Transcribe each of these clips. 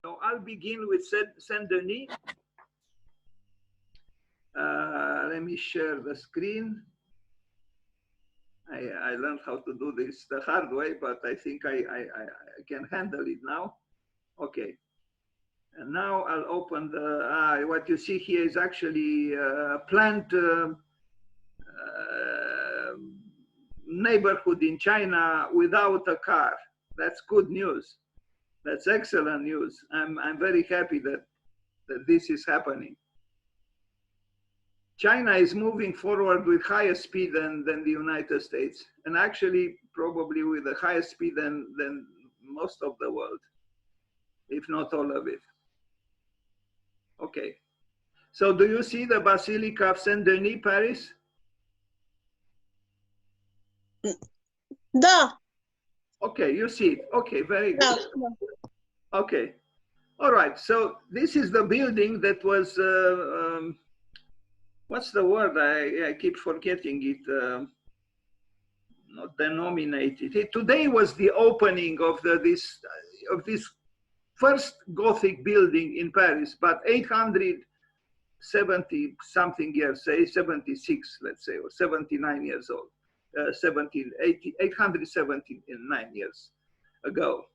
So I'll begin with Saint Denis. Let me share the screen. I learned how to do this the hard way, but I think I can handle it now. Okay. And now I'll open the, what you see here is actually a planned neighborhood in China without a car. That's good news. That's excellent news. I'm very happy that this is happening. China is moving forward with higher speed than the United States, and actually probably with a higher speed than most of the world, if not all of it. Okay, so do you see the Basilica of Saint Denis, Paris? Da. Okay, you see it. Okay, very good. Okay, all right. So this is the building that was, what's the word? I keep forgetting it. Not denominated. Today was the opening of this first Gothic building in Paris, but 870 something years, say 76, let's say, or 79 years old, 879 years ago.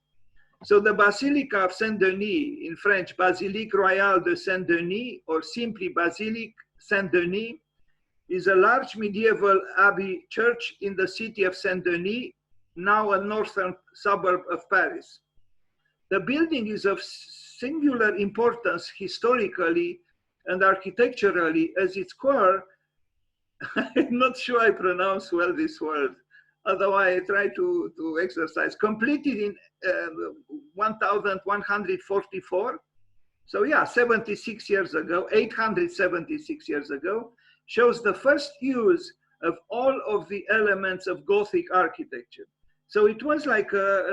So the Basilica of Saint-Denis, in French, Basilique Royale de Saint-Denis, or simply Basilique Saint-Denis, is a large medieval abbey church in the city of Saint-Denis, now a northern suburb of Paris. The building is of singular importance historically and architecturally, as its core, I'm not sure I pronounce well this word, although I try to exercise, completed in 1144. So yeah, 76 years ago, 876 years ago, shows the first use of all of the elements of Gothic architecture. So it was like a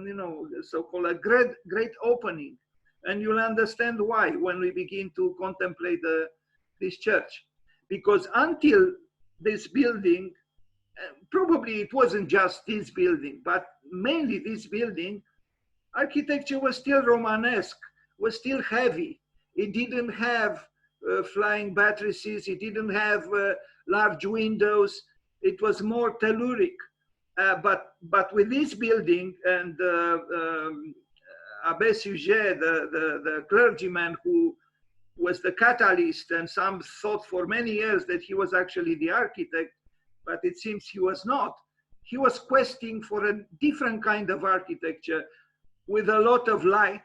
you know, so-called a great opening, and you'll understand why when we begin to contemplate this church. Because until this building, probably it wasn't just this building, but mainly this building, architecture was still Romanesque, was still heavy. It didn't have flying buttresses, it didn't have large windows, it was more telluric. But with this building and Abbé Sujet, the clergyman who was the catalyst, and some thought for many years that he was actually the architect, but it seems he was not. He was questing for a different kind of architecture with a lot of light,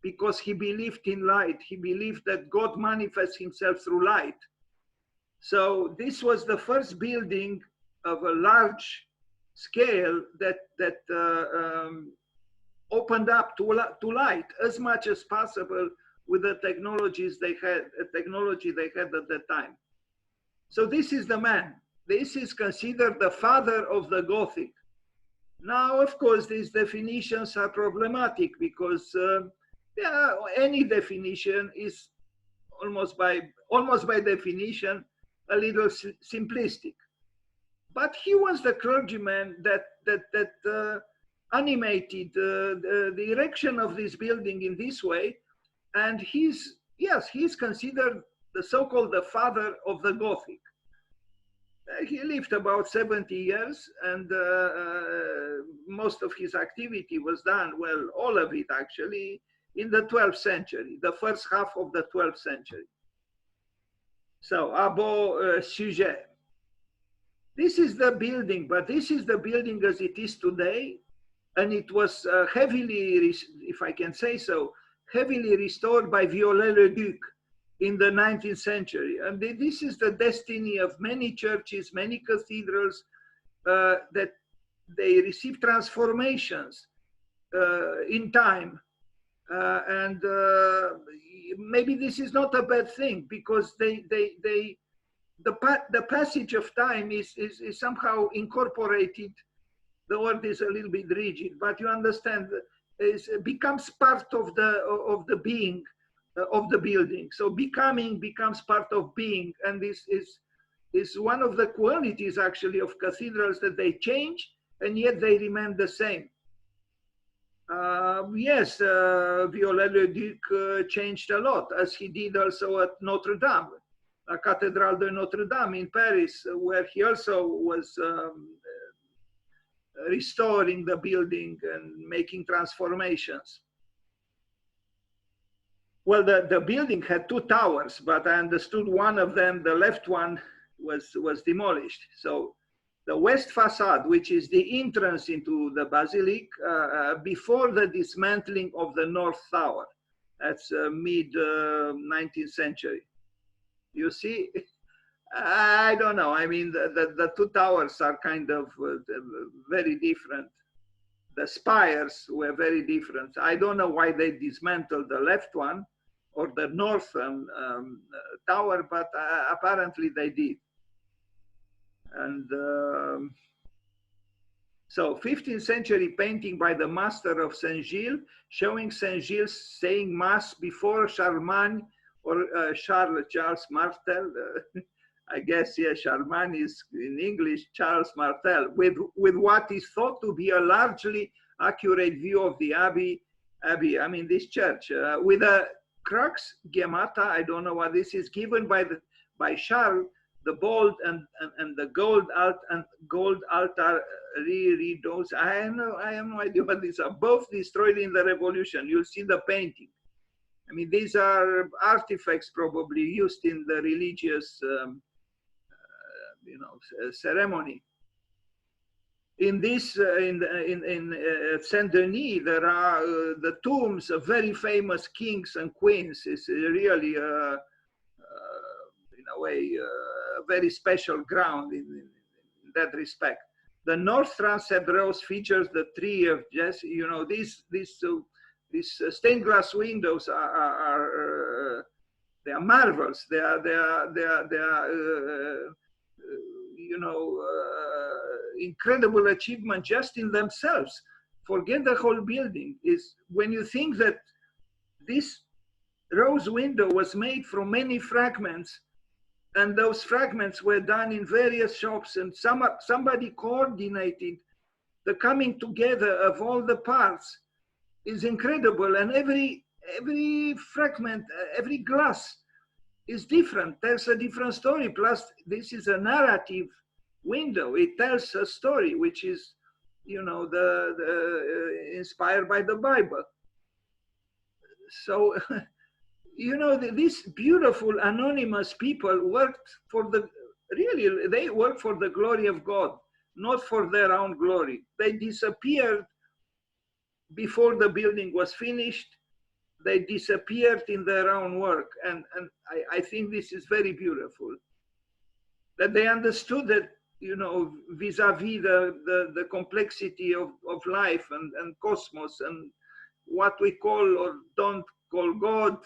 because he believed in light. He believed that God manifests himself through light. So this was the first building of a large scale that opened up to light as much as possible with the technology they had at that time. So this is the man. This is considered the father of the Gothic. Now, of course, these definitions are problematic because yeah, any definition is almost by definition a little simplistic. But he was the clergyman that animated the erection of this building in this way, and he's considered the so-called the father of the Gothic. He lived about 70 years, and most of his activity was done, well, all of it actually, in the 12th century, the first half of the 12th century. So, Abbé Sujet. This is the building, but this is the building as it is today, and it was heavily, if I can say so, heavily restored by Viollet-le-Duc in the 19th century. And this is the destiny of many churches, many cathedrals, that they receive transformations in time. And maybe this is not a bad thing, because the passage of time is somehow incorporated. The word is a little bit rigid, but you understand, it becomes part of the being of the building. So becoming becomes part of being, and this is one of the qualities actually of cathedrals, that they change and yet they remain the same. Yes, Viollet-le-Duc changed a lot, as he did also at Notre Dame, Cathedral de Notre Dame in Paris, where he also was restoring the building and making transformations. Well, the building had two towers, but I understood one of them, the left one, was demolished. So the west facade, which is the entrance into the Basilica, before the dismantling of the north tower. That's mid 19th century. You see, I don't know. I mean, the two towers are kind of very different. The spires were very different. I don't know why they dismantled the left one or the northern tower, but apparently they did. And so 15th century painting by the master of Saint-Gilles, showing Saint-Gilles saying mass before Charlemagne or Charles Martel. I guess, yeah, Charlemagne is in English, Charles Martel, with what is thought to be a largely accurate view of the Abbey, I mean this church, with a crux gemata, I don't know what this is, given by Charles, the bold and the gold altar redos. I have no idea what these are. Both destroyed in the revolution. You'll see the painting. I mean, these are artifacts probably used in the religious, ceremony. In this, in Saint Denis, there are the tombs of very famous kings and queens. It's really, in a way, a very special ground in that respect. The north transept rose features the tree of Jesse. You know, these stained glass windows are they are marvels. They are incredible achievement just in themselves. Forget the whole building. Is when you think that this rose window was made from many fragments, and those fragments were done in various shops, and somebody coordinated the coming together of all the parts is incredible. And every fragment, every glass is different. There's a different story. Plus, this is a narrative window. It tells a story, which is, inspired by the Bible. So, these beautiful anonymous people worked they worked for the glory of God, not for their own glory. They disappeared before the building was finished. They disappeared in their own work. And I think this is very beautiful. That they understood that, vis-a-vis the complexity of life and cosmos and what we call or don't call God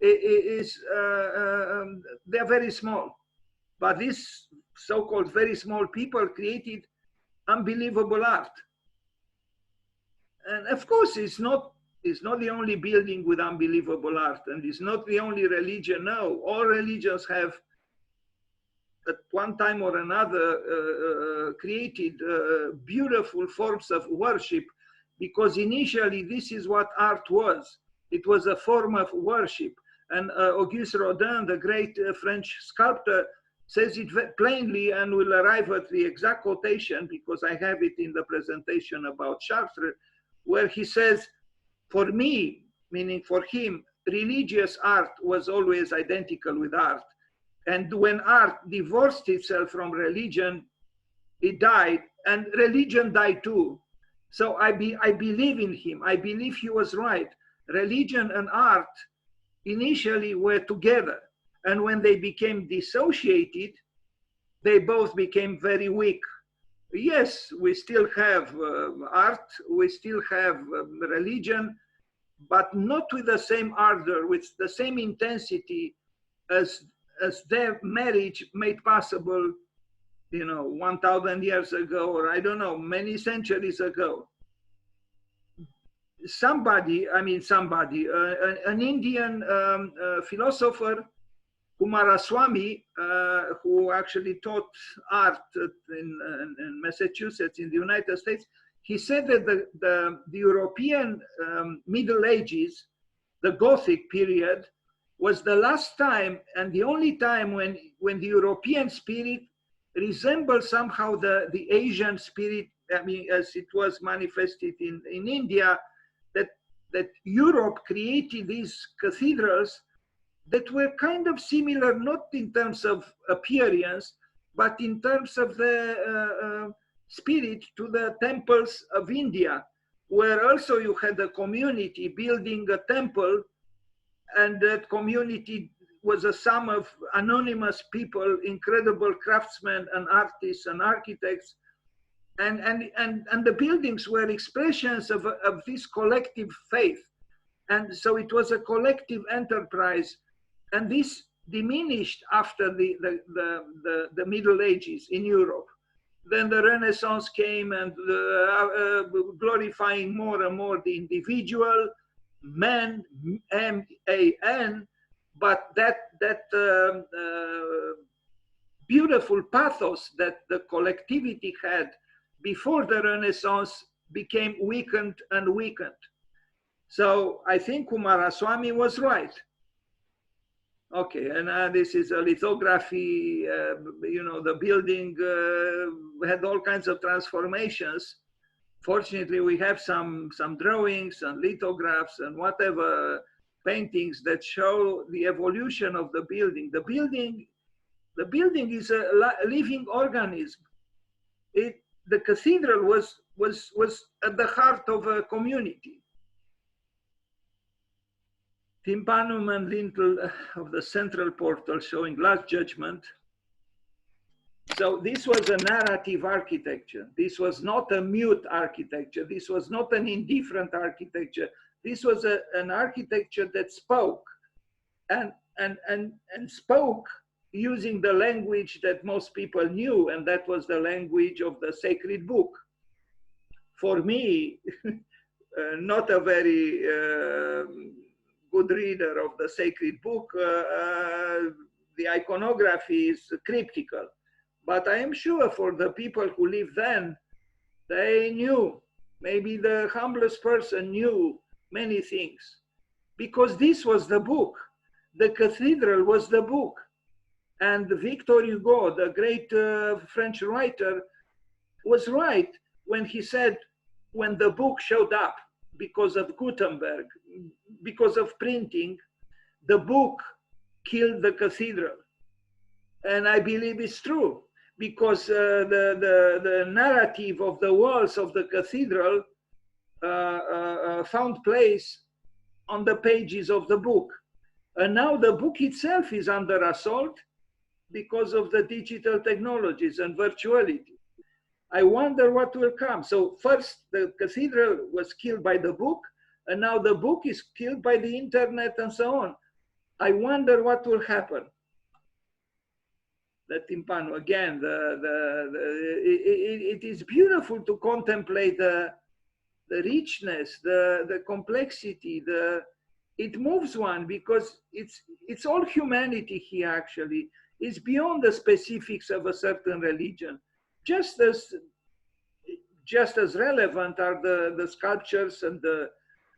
is, they're very small. But these so-called very small people created unbelievable art. And of course, it's not the only building with unbelievable art, and it's not the only religion. No, all religions have at one time or another created beautiful forms of worship, because initially this is what art was. It was a form of worship. And Auguste Rodin, the great French sculptor, says it plainly, and will arrive at the exact quotation because I have it in the presentation about Chartres, where he says, for me, meaning for him, religious art was always identical with art. And when art divorced itself from religion, it died, and religion died too. So I believe in him. I believe he was right. Religion and art initially were together. And when they became dissociated, they both became very weak. Yes, we still have art, we still have religion, but not with the same ardor, with the same intensity as their marriage made possible, 1,000 years ago, or I don't know, many centuries ago. An Indian philosopher, Kumaraswamy, who actually taught art in Massachusetts in the United States, he said that the European Middle Ages, the Gothic period, was the last time and the only time when the European spirit resembled somehow the Asian spirit, I mean, as it was manifested in India, that Europe created these cathedrals that were kind of similar, not in terms of appearance, but in terms of the spirit to the temples of India, where also you had a community building a temple, and that community was a sum of anonymous people, incredible craftsmen and artists and architects. And the buildings were expressions of this collective faith. And so it was a collective enterprise. And this diminished after the Middle Ages in Europe. Then the Renaissance came and glorifying more and more the individual, man, M-A-N, but that beautiful pathos that the collectivity had before the Renaissance became weakened and weakened. So I think Kumaraswamy was right. Okay, and this is a lithography, you know, the building had all kinds of transformations. Fortunately, we have some drawings and lithographs and whatever paintings that show the evolution of the building. The building is a living organism. The cathedral was at the heart of a community. Tympanum and lintel of the central portal showing Last Judgment. So this was a narrative architecture. This was not a mute architecture. This was not an indifferent architecture. This was an architecture that spoke and spoke using the language that most people knew, and that was the language of the sacred book. For me, not a very good reader of the sacred book, the iconography is cryptical. But I am sure for the people who lived then, they knew, maybe the humblest person knew many things, because this was the book. The cathedral was the book. And Victor Hugo, the great French writer, was right when he said, when the book showed up because of Gutenberg, because of printing, the book killed the cathedral. And I believe it's true, because the narrative of the walls of the cathedral found place on the pages of the book. And now the book itself is under assault because of the digital technologies and virtuality. I wonder what will come. So first, the cathedral was killed by the book, and now the book is killed by the internet and so on. I wonder what will happen. The timpano, again, it is beautiful to contemplate the richness, the complexity, it moves one, because it's all humanity here actually. It's beyond the specifics of a certain religion. Just as relevant are the sculptures and the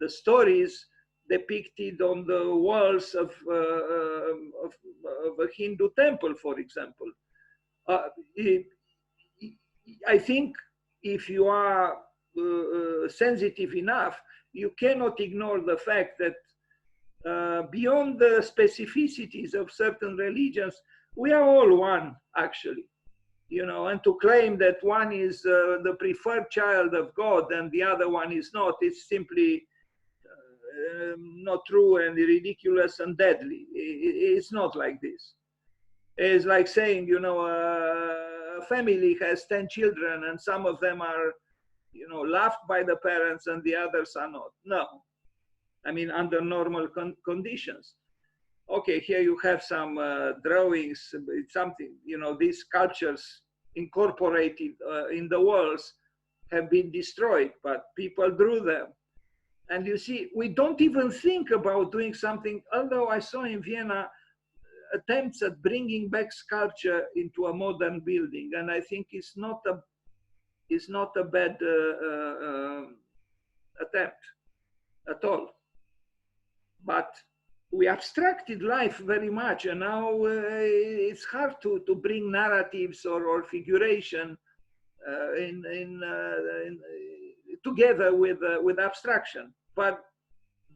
stories depicted on the walls of a Hindu temple, for example. I think if you are sensitive enough, you cannot ignore the fact that beyond the specificities of certain religions, we are all one, actually. You know, and to claim that one is the preferred child of God and the other one is not, it's simply not true and ridiculous and deadly. It's not like this. It's like saying, you know, a family has 10 children and some of them are, you know, loved by the parents and the others are not. No, I mean, under normal conditions. Okay, here you have some drawings, it's something, you know, these sculptures incorporated in the walls have been destroyed, but people drew them. And you see, we don't even think about doing something, although I saw in Vienna attempts at bringing back sculpture into a modern building. And I think it's not is not a bad attempt at all. But we abstracted life very much, and now it's hard to bring narratives or figuration together with abstraction. But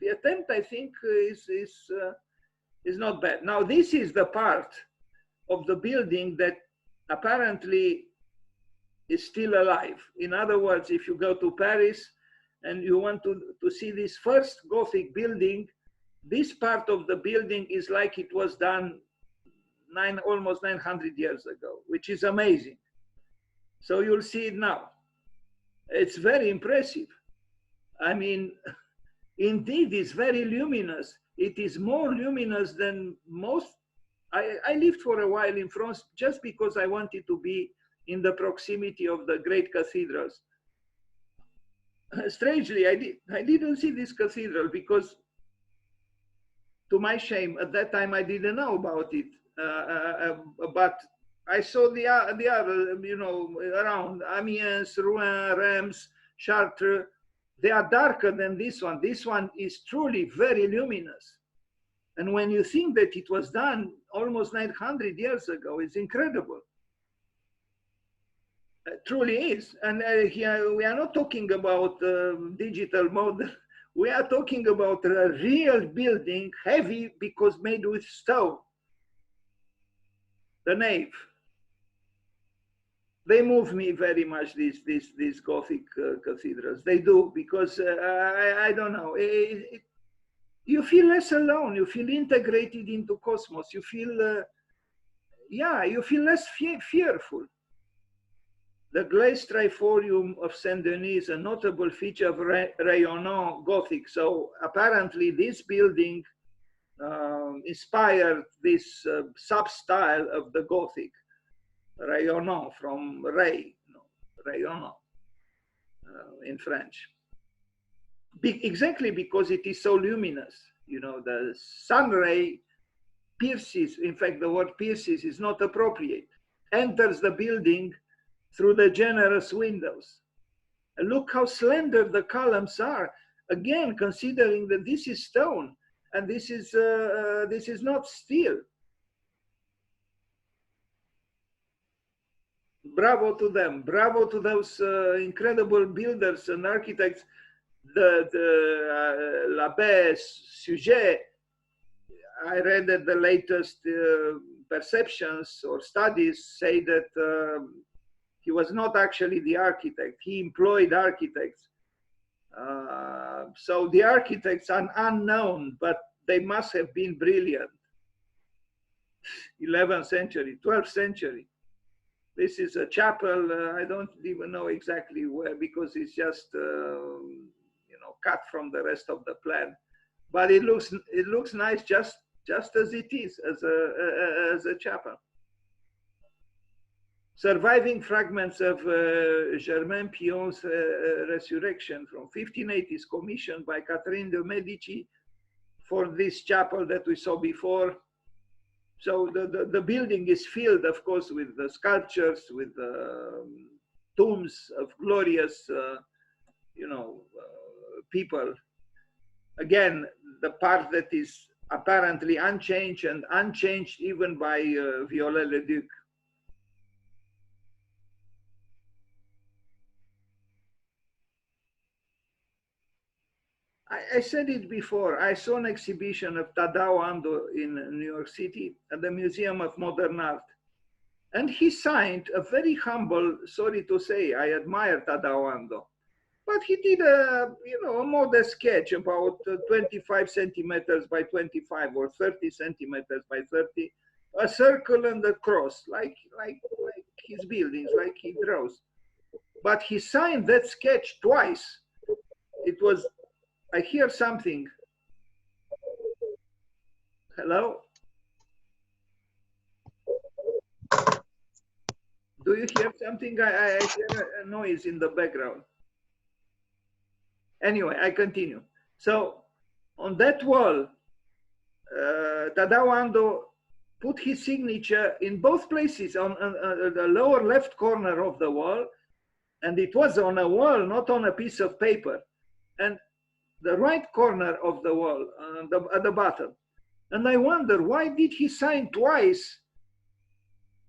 the attempt, I think, is not bad. Now, this is the part of the building that apparently is still alive. In other words, if you go to Paris and you want to see this first Gothic building, this part of the building is like it was done almost 900 years ago, which is amazing. So you'll see it now. It's very impressive. I mean, indeed, it's very luminous. It is more luminous than most. I lived for a while in France just because I wanted to be in the proximity of the great cathedrals. Strangely, I didn't see this cathedral because, to my shame, at that time I didn't know about it. But I saw the other, you know, around Amiens, Rouen, Reims, Chartres. They are darker than this one. This one is truly very luminous. And when you think that it was done almost 900 years ago, it's incredible. It truly is. And here we are not talking about digital model. We are talking about a real building, heavy because made with stone. The nave. They move me very much, these Gothic cathedrals. They do, because I don't know. You feel less alone. You feel integrated into cosmos. You feel, yeah, you feel less fearful. The glazed triforium of Saint Denis is a notable feature of rayonnant Gothic. So apparently this building inspired this sub-style of the Gothic, rayonnant, from ray, rayonnant in French. Exactly because it is so luminous. You know, the sun ray pierces, in fact, the word pierces is not appropriate, enters the building through the generous windows. And look how slender the columns are. Again, considering that this is stone and this is not steel. Bravo to them. Bravo to those incredible builders and architects. L'Abbé Sujet, I read that the latest perceptions or studies say that he was not actually the architect. He employed architects. So the architects are unknown, but they must have been brilliant. 11th century, 12th century. This is a chapel. I don't even know exactly where, because it's just you know, cut from the rest of the plan. But it looks nice just as it is, as a chapel. Surviving fragments of Germain Pion's Resurrection from 1580s, commissioned by Catherine de' Medici for this chapel that we saw before. So the building is filled, of course, with the sculptures, with tombs of glorious, you know, people. Again, the part that is apparently unchanged, and unchanged even by Viollet-le-Duc. I said it before. I saw an exhibition of Tadao Ando in New York City at the Museum of Modern Art. And he signed a very humble, sorry to say, I admire Tadao Ando, but he did a, you know, a modest sketch about 25 centimeters by 25 or 30 centimeters by 30, a circle and a cross, like his buildings, like he draws. But he signed that sketch twice. It was, I hear something. Hello? Do you hear something? I hear a noise in the background. Anyway, I continue. So on that wall, Tadao Ando put his signature in both places, on the lower left corner of the wall And it was on a wall, not on a piece of paper. And the right corner of the wall, at the bottom. And I wonder, why did he sign twice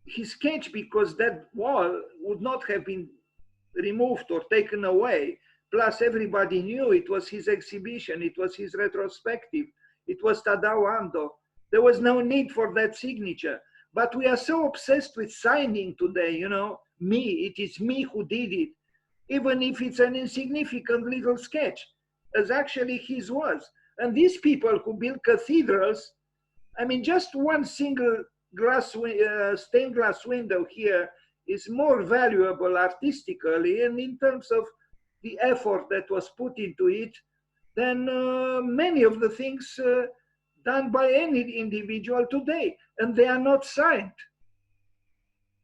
his sketch? Because that wall would not have been removed or taken away. Plus, everybody knew it was his exhibition, it was his retrospective, it was Tadao Ando. There was no need for that signature. But we are so obsessed with signing today, you know, me, it is me who did it, even if it's an insignificant little sketch, as actually his was. And these people who build cathedrals, I mean, just one single stained glass window here is more valuable artistically and in terms of the effort that was put into it than many of the things done by any individual today. And they are not signed.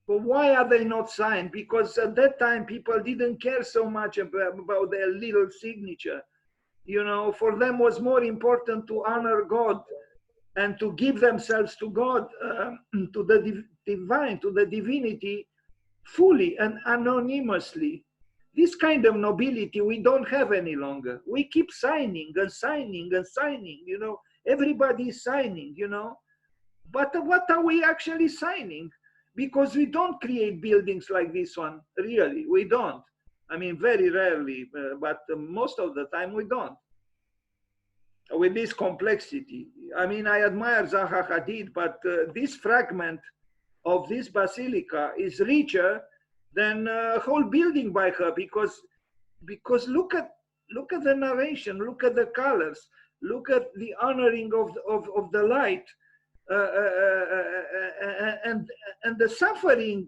But why are they not signed? Because at that time, people didn't care so much about their little signature. You know, for them was more important to honor God and to give themselves to God, to the divine, to the divinity, fully and anonymously. This kind of nobility we don't have any longer. We keep signing and signing and signing, you know, everybody is signing, you know. But what are we actually signing? Because we don't create buildings like this one, really, we don't. I mean, very rarely, but most of the time we don't. With this complexity. I mean, I admire Zaha Hadid, but this fragment of this basilica is richer than a whole building by her, because look at the narration, look at the colors, look at the honoring of the light, and the suffering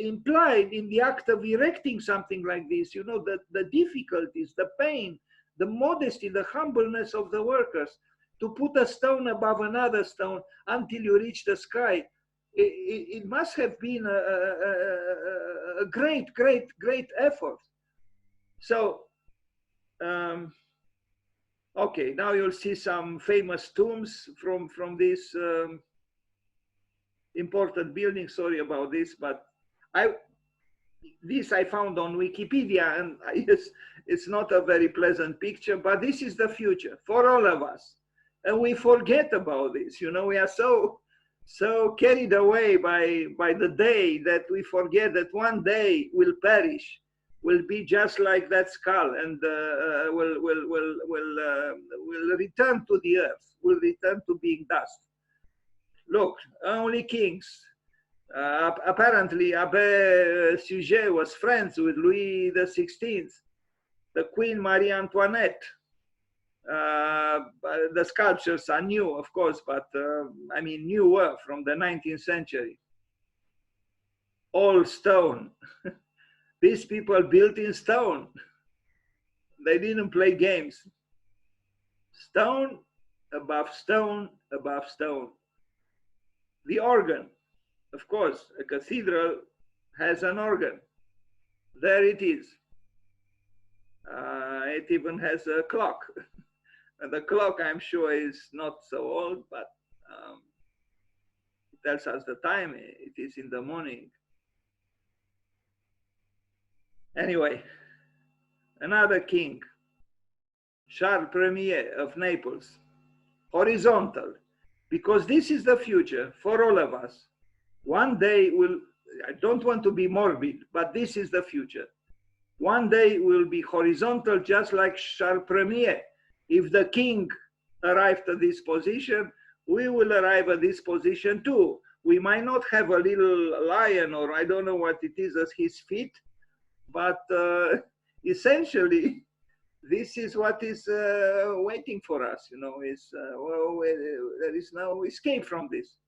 implied in the act of erecting something like this, you know, the difficulties, the pain, the modesty, the humbleness of the workers, to put a stone above another stone until you reach the sky. It must have been a great, great, great effort. So, okay, now you'll see some famous tombs from this important building. Sorry about this, but this I found on Wikipedia, and it's not a very pleasant picture, but this is the future for all of us. And we forget about this, you know, we are so carried away by the day that we forget that one day will perish, will be just like that skull, and will return to the earth, will return to being dust. Look, only kings. Apparently, Abbé Suger was friends with Louis XVI, the Queen Marie Antoinette. The sculptures are new, of course, but I mean, newer from the 19th century. All stone. These people built in stone. They didn't play games. Stone above stone above stone. The organ. Of course, a cathedral has an organ. There it is. It even has a clock. And the clock, I'm sure, is not so old, but it tells us the time. It is in the morning. Anyway, another king, Charles Ier of Naples, horizontal, because this is the future for all of us. One day I don't want to be morbid, but this is the future. One day we'll be horizontal, just like Charles Ier. If the king arrived at this position, we will arrive at this position too. We might not have a little lion, or I don't know what it is, as his feet, but essentially, this is what is waiting for us. You know, well, there is no escape from this.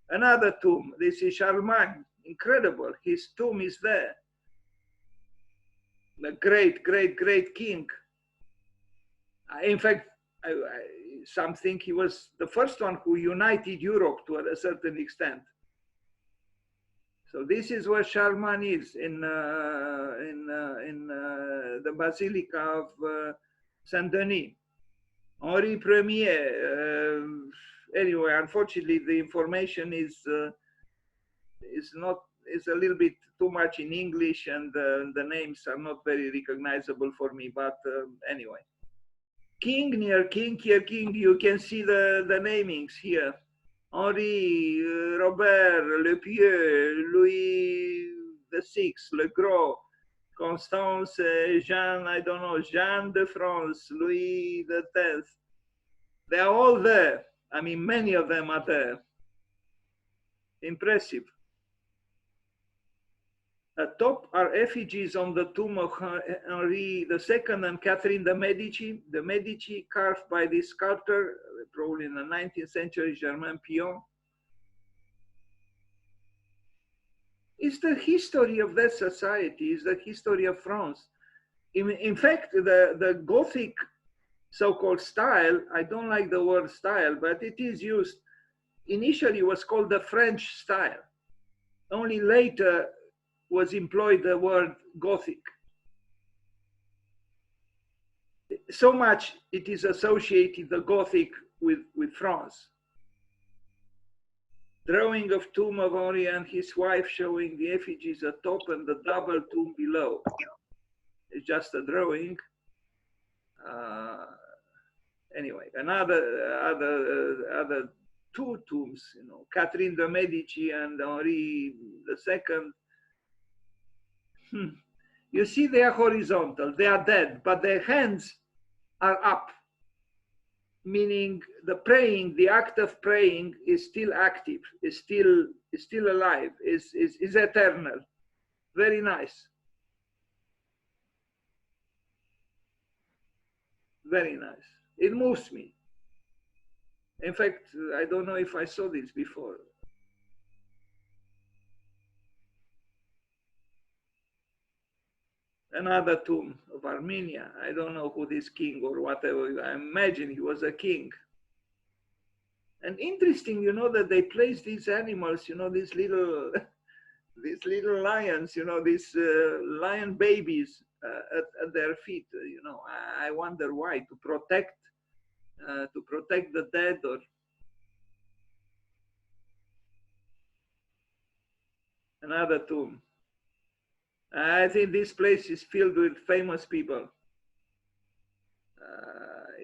Another tomb. This is Charlemagne. Incredible. His tomb is there. The great, great, great king. In fact, some think he was the first one who united Europe to a certain extent. So this is where Charlemagne is, in the Basilica of Saint Denis. Henri Ier. Anyway, unfortunately, the information is not is a little bit too much in English, and the names are not very recognizable for me. But anyway, King, near King, here King, you can see the namings here. Henri, Robert, Le Pieux, Louis VI, Le Gros, Constance, Jean, I don't know, Jean de France, Louis X. They are all there. I mean, many of them are there. Impressive. At top are effigies on the tomb of Henri II and Catherine de Medici, carved by this sculptor, probably in the 19th century, Germain Pion. It's the history of that society, it's the history of France. In fact, the Gothic so-called style, I don't like the word style, but it is used, initially was called the French style. Only later was employed the word Gothic. So much it is associated, the Gothic, with France. Drawing of tomb of Henri and his wife showing the effigies atop and the double tomb below. It's just a drawing. Anyway, other two tombs, you know, Catherine de Medici and Henri II. You see, they are horizontal, they are dead, but their hands are up, meaning the praying, the act of praying is still active, is still alive, is eternal. Very nice. Very nice. It moves me. In fact, I don't know if I saw this before. Another tomb of Armenia. I don't know who this king or whatever. I imagine he was a king. And interesting, you know, that they place these animals, you know, these little lions, you know, these lion babies at their feet. You know, I wonder why. To protect the dead, or another tomb. I think this place is filled with famous people.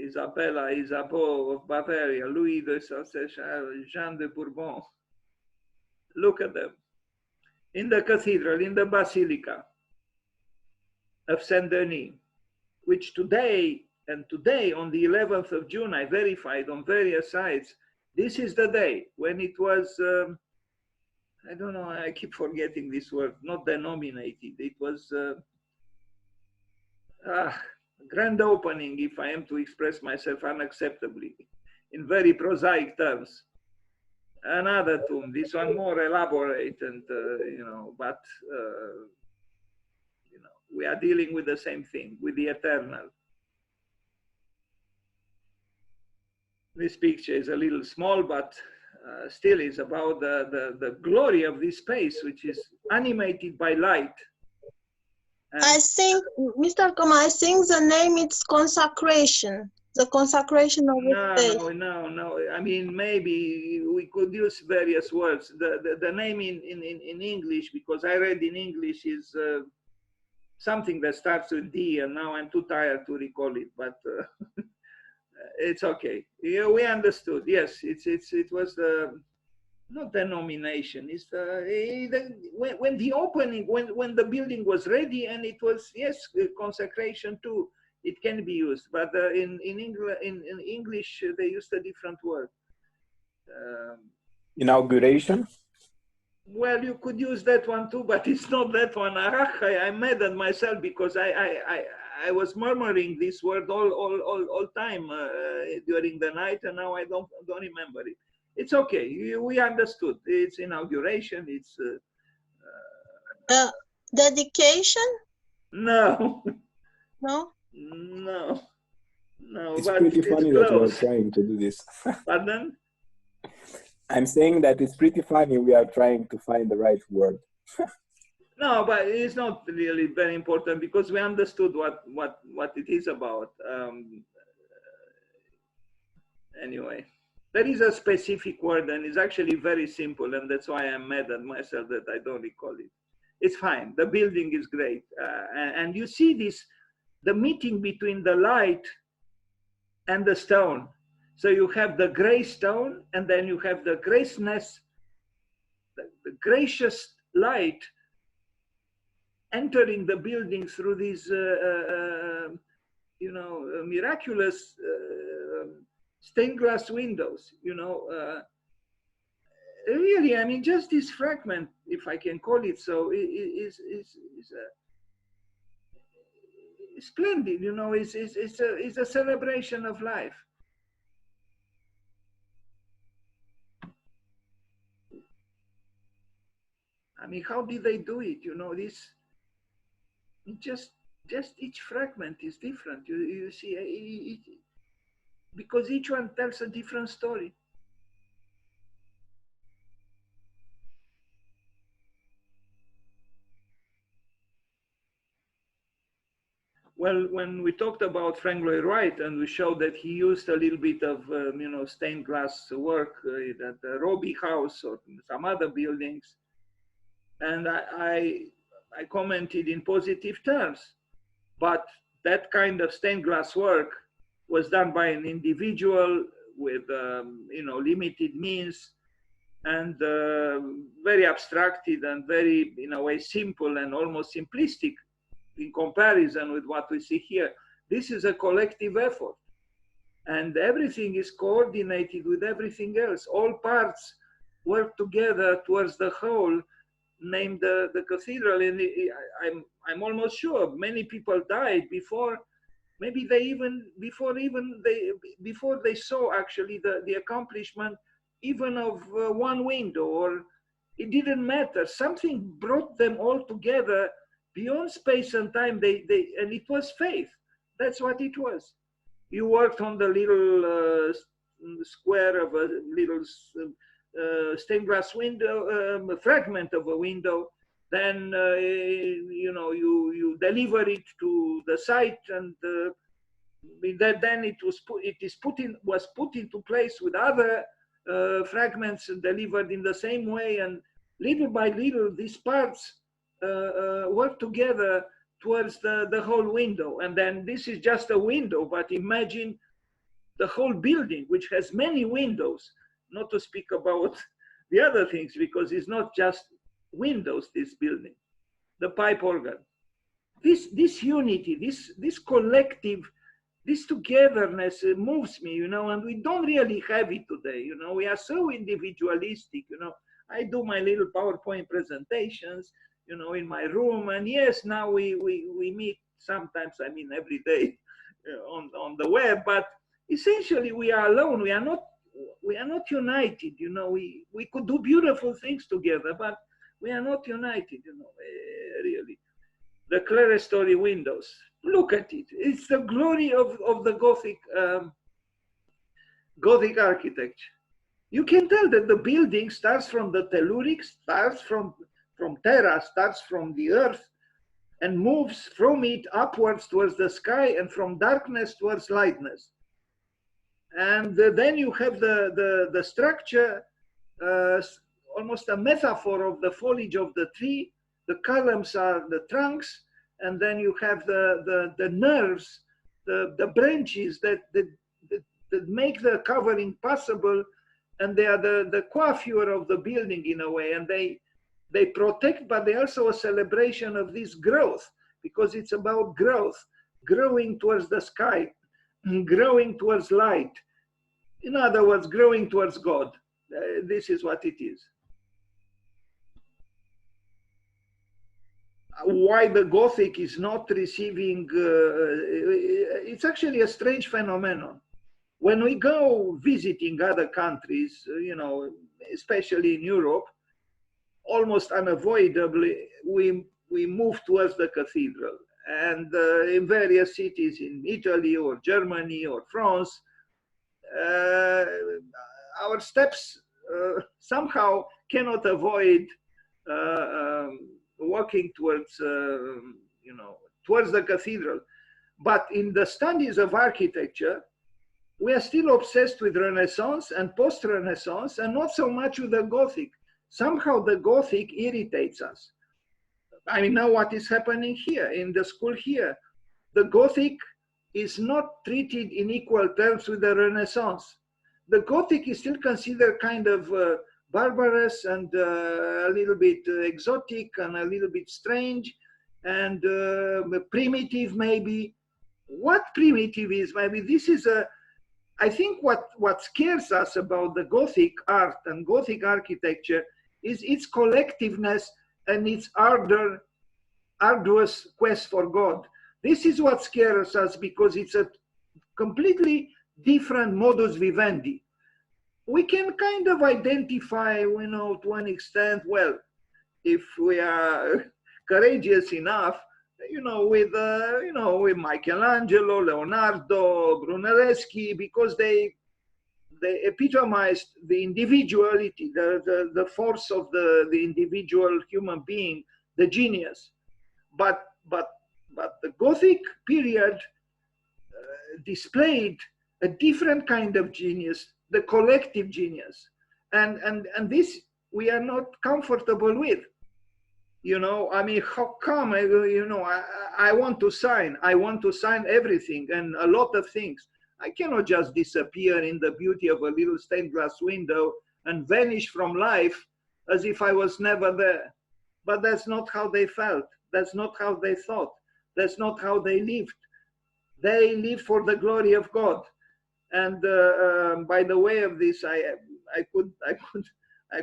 Isabella, Isabeau of Bavaria, Louis de Saussure, Jean de Bourbon. Look at them. In the cathedral, in the Basilica of Saint Denis, which today on the 11th of June, I verified on various sites, this is the day when it was, I don't know, I keep forgetting this word, not denominated. It was grand opening, if I am to express myself unacceptably, in very prosaic terms. Another tomb, this one more elaborate, and you know, but you know, we are dealing with the same thing, with the eternal. This picture is a little small, but still is about the glory of this space, which is animated by light. And I think, Mr. Coma, I think the name is consecration. The consecration of the space. No. I mean, maybe we could use various words. The name in English, because I read in English, is something that starts with D, and now I'm too tired to recall it. But it's okay. Yeah, we understood. Yes, it was not denomination. It's when the opening, when the building was ready, and it was, yes, consecration too. It can be used, but in English they used a different word. Inauguration. Well, you could use that one too, but it's not that one. I'm mad at myself because I was murmuring this word all time during the night, and now I don't remember it. It's okay. We understood. It's inauguration. It's dedication. No. No. No. It's pretty funny that we are trying to do this. Pardon? I'm saying that it's pretty funny we are trying to find the right word. No, but it's not really very important because we understood what it is about. Anyway, There is a specific word, and it's actually very simple, and that's why I'm mad at myself that I don't recall it. It's fine. The building is great. And you see this, the meeting between the light and the stone. So you have the gray stone, and then you have the graceness, the gracious light entering the building through these, miraculous stained glass windows, really, I mean, just this fragment, if I can call it so, is splendid, it's a celebration of life. I mean, how did they do it? Just each fragment is different. You see, because each one tells a different story. Well, when we talked about Frank Lloyd Wright and we showed that he used a little bit of, stained glass work at the Robbie House or some other buildings, and I commented in positive terms, but that kind of stained glass work was done by an individual with, limited means, and very abstracted and very, in a way, simple and almost simplistic in comparison with what we see here. This is a collective effort, and everything is coordinated with everything else. All parts work together towards the whole named the cathedral. And I'm almost sure many people died before, maybe before they saw actually the accomplishment even of one window, or it didn't matter. Something brought them all together beyond space and time. And it was faith. That's what it was. You worked on the little square of a little stained glass window, a fragment of a window. Then you deliver it to the site, and then it was put into place with other fragments and delivered in the same way. And little by little, these parts work together towards the whole window. And then this is just a window, but imagine the whole building, which has many windows, not to speak about the other things, because it's not just windows, this building, the pipe organ. This unity, this collective, this togetherness moves me, and we don't really have it today. We are so individualistic. I do my little PowerPoint presentations, in my room, and yes, now we meet sometimes, I mean every day, on the web, but essentially we are alone. We are not united. We could do beautiful things together, but we are not united. Really. The clerestory windows, look at it. It's the glory of the Gothic architecture. You can tell that the building starts from the telluric, starts from terra, starts from the earth, and moves from it upwards towards the sky, and from darkness towards lightness. And then you have the structure, almost a metaphor of the foliage of the tree. The columns are the trunks, and then you have the nerves, the branches that make the covering possible, and they are the coiffure of the building in a way, and they protect, but they also a celebration of this growth, because it's about growth, growing towards the sky, growing towards light. In other words, growing towards God. This is what it is. Why the Gothic is not receiving, it's actually a strange phenomenon. When we go visiting other countries, especially in Europe, almost unavoidably, we move towards the cathedral. And in various cities in Italy or Germany or France, our steps somehow cannot avoid walking towards, towards the cathedral. But in the studies of architecture, we are still obsessed with Renaissance and post-Renaissance, and not so much with the Gothic. Somehow the Gothic irritates us. I know what is happening here in the school here. The Gothic is not treated in equal terms with the Renaissance. The Gothic is still considered kind of barbarous and a little bit exotic and a little bit strange and primitive maybe. What primitive is? Maybe this is I think what scares us about the Gothic art and Gothic architecture is its collectiveness and its arduous quest for God. This is what scares us because it's a completely different modus vivendi. We can kind of identify, to an extent, well, if we are courageous enough, with Michelangelo, Leonardo, Brunelleschi, because they epitomized the individuality, the force of the individual human being, the genius. But the Gothic period displayed a different kind of genius, the collective genius, and this we are not comfortable with. How come? I want to sign everything and a lot of things. I cannot just disappear in the beauty of a little stained glass window and vanish from life as if I was never there. But that's not how they felt. That's not how they thought. That's not how they lived. They lived for the glory of God. And by the way of this, I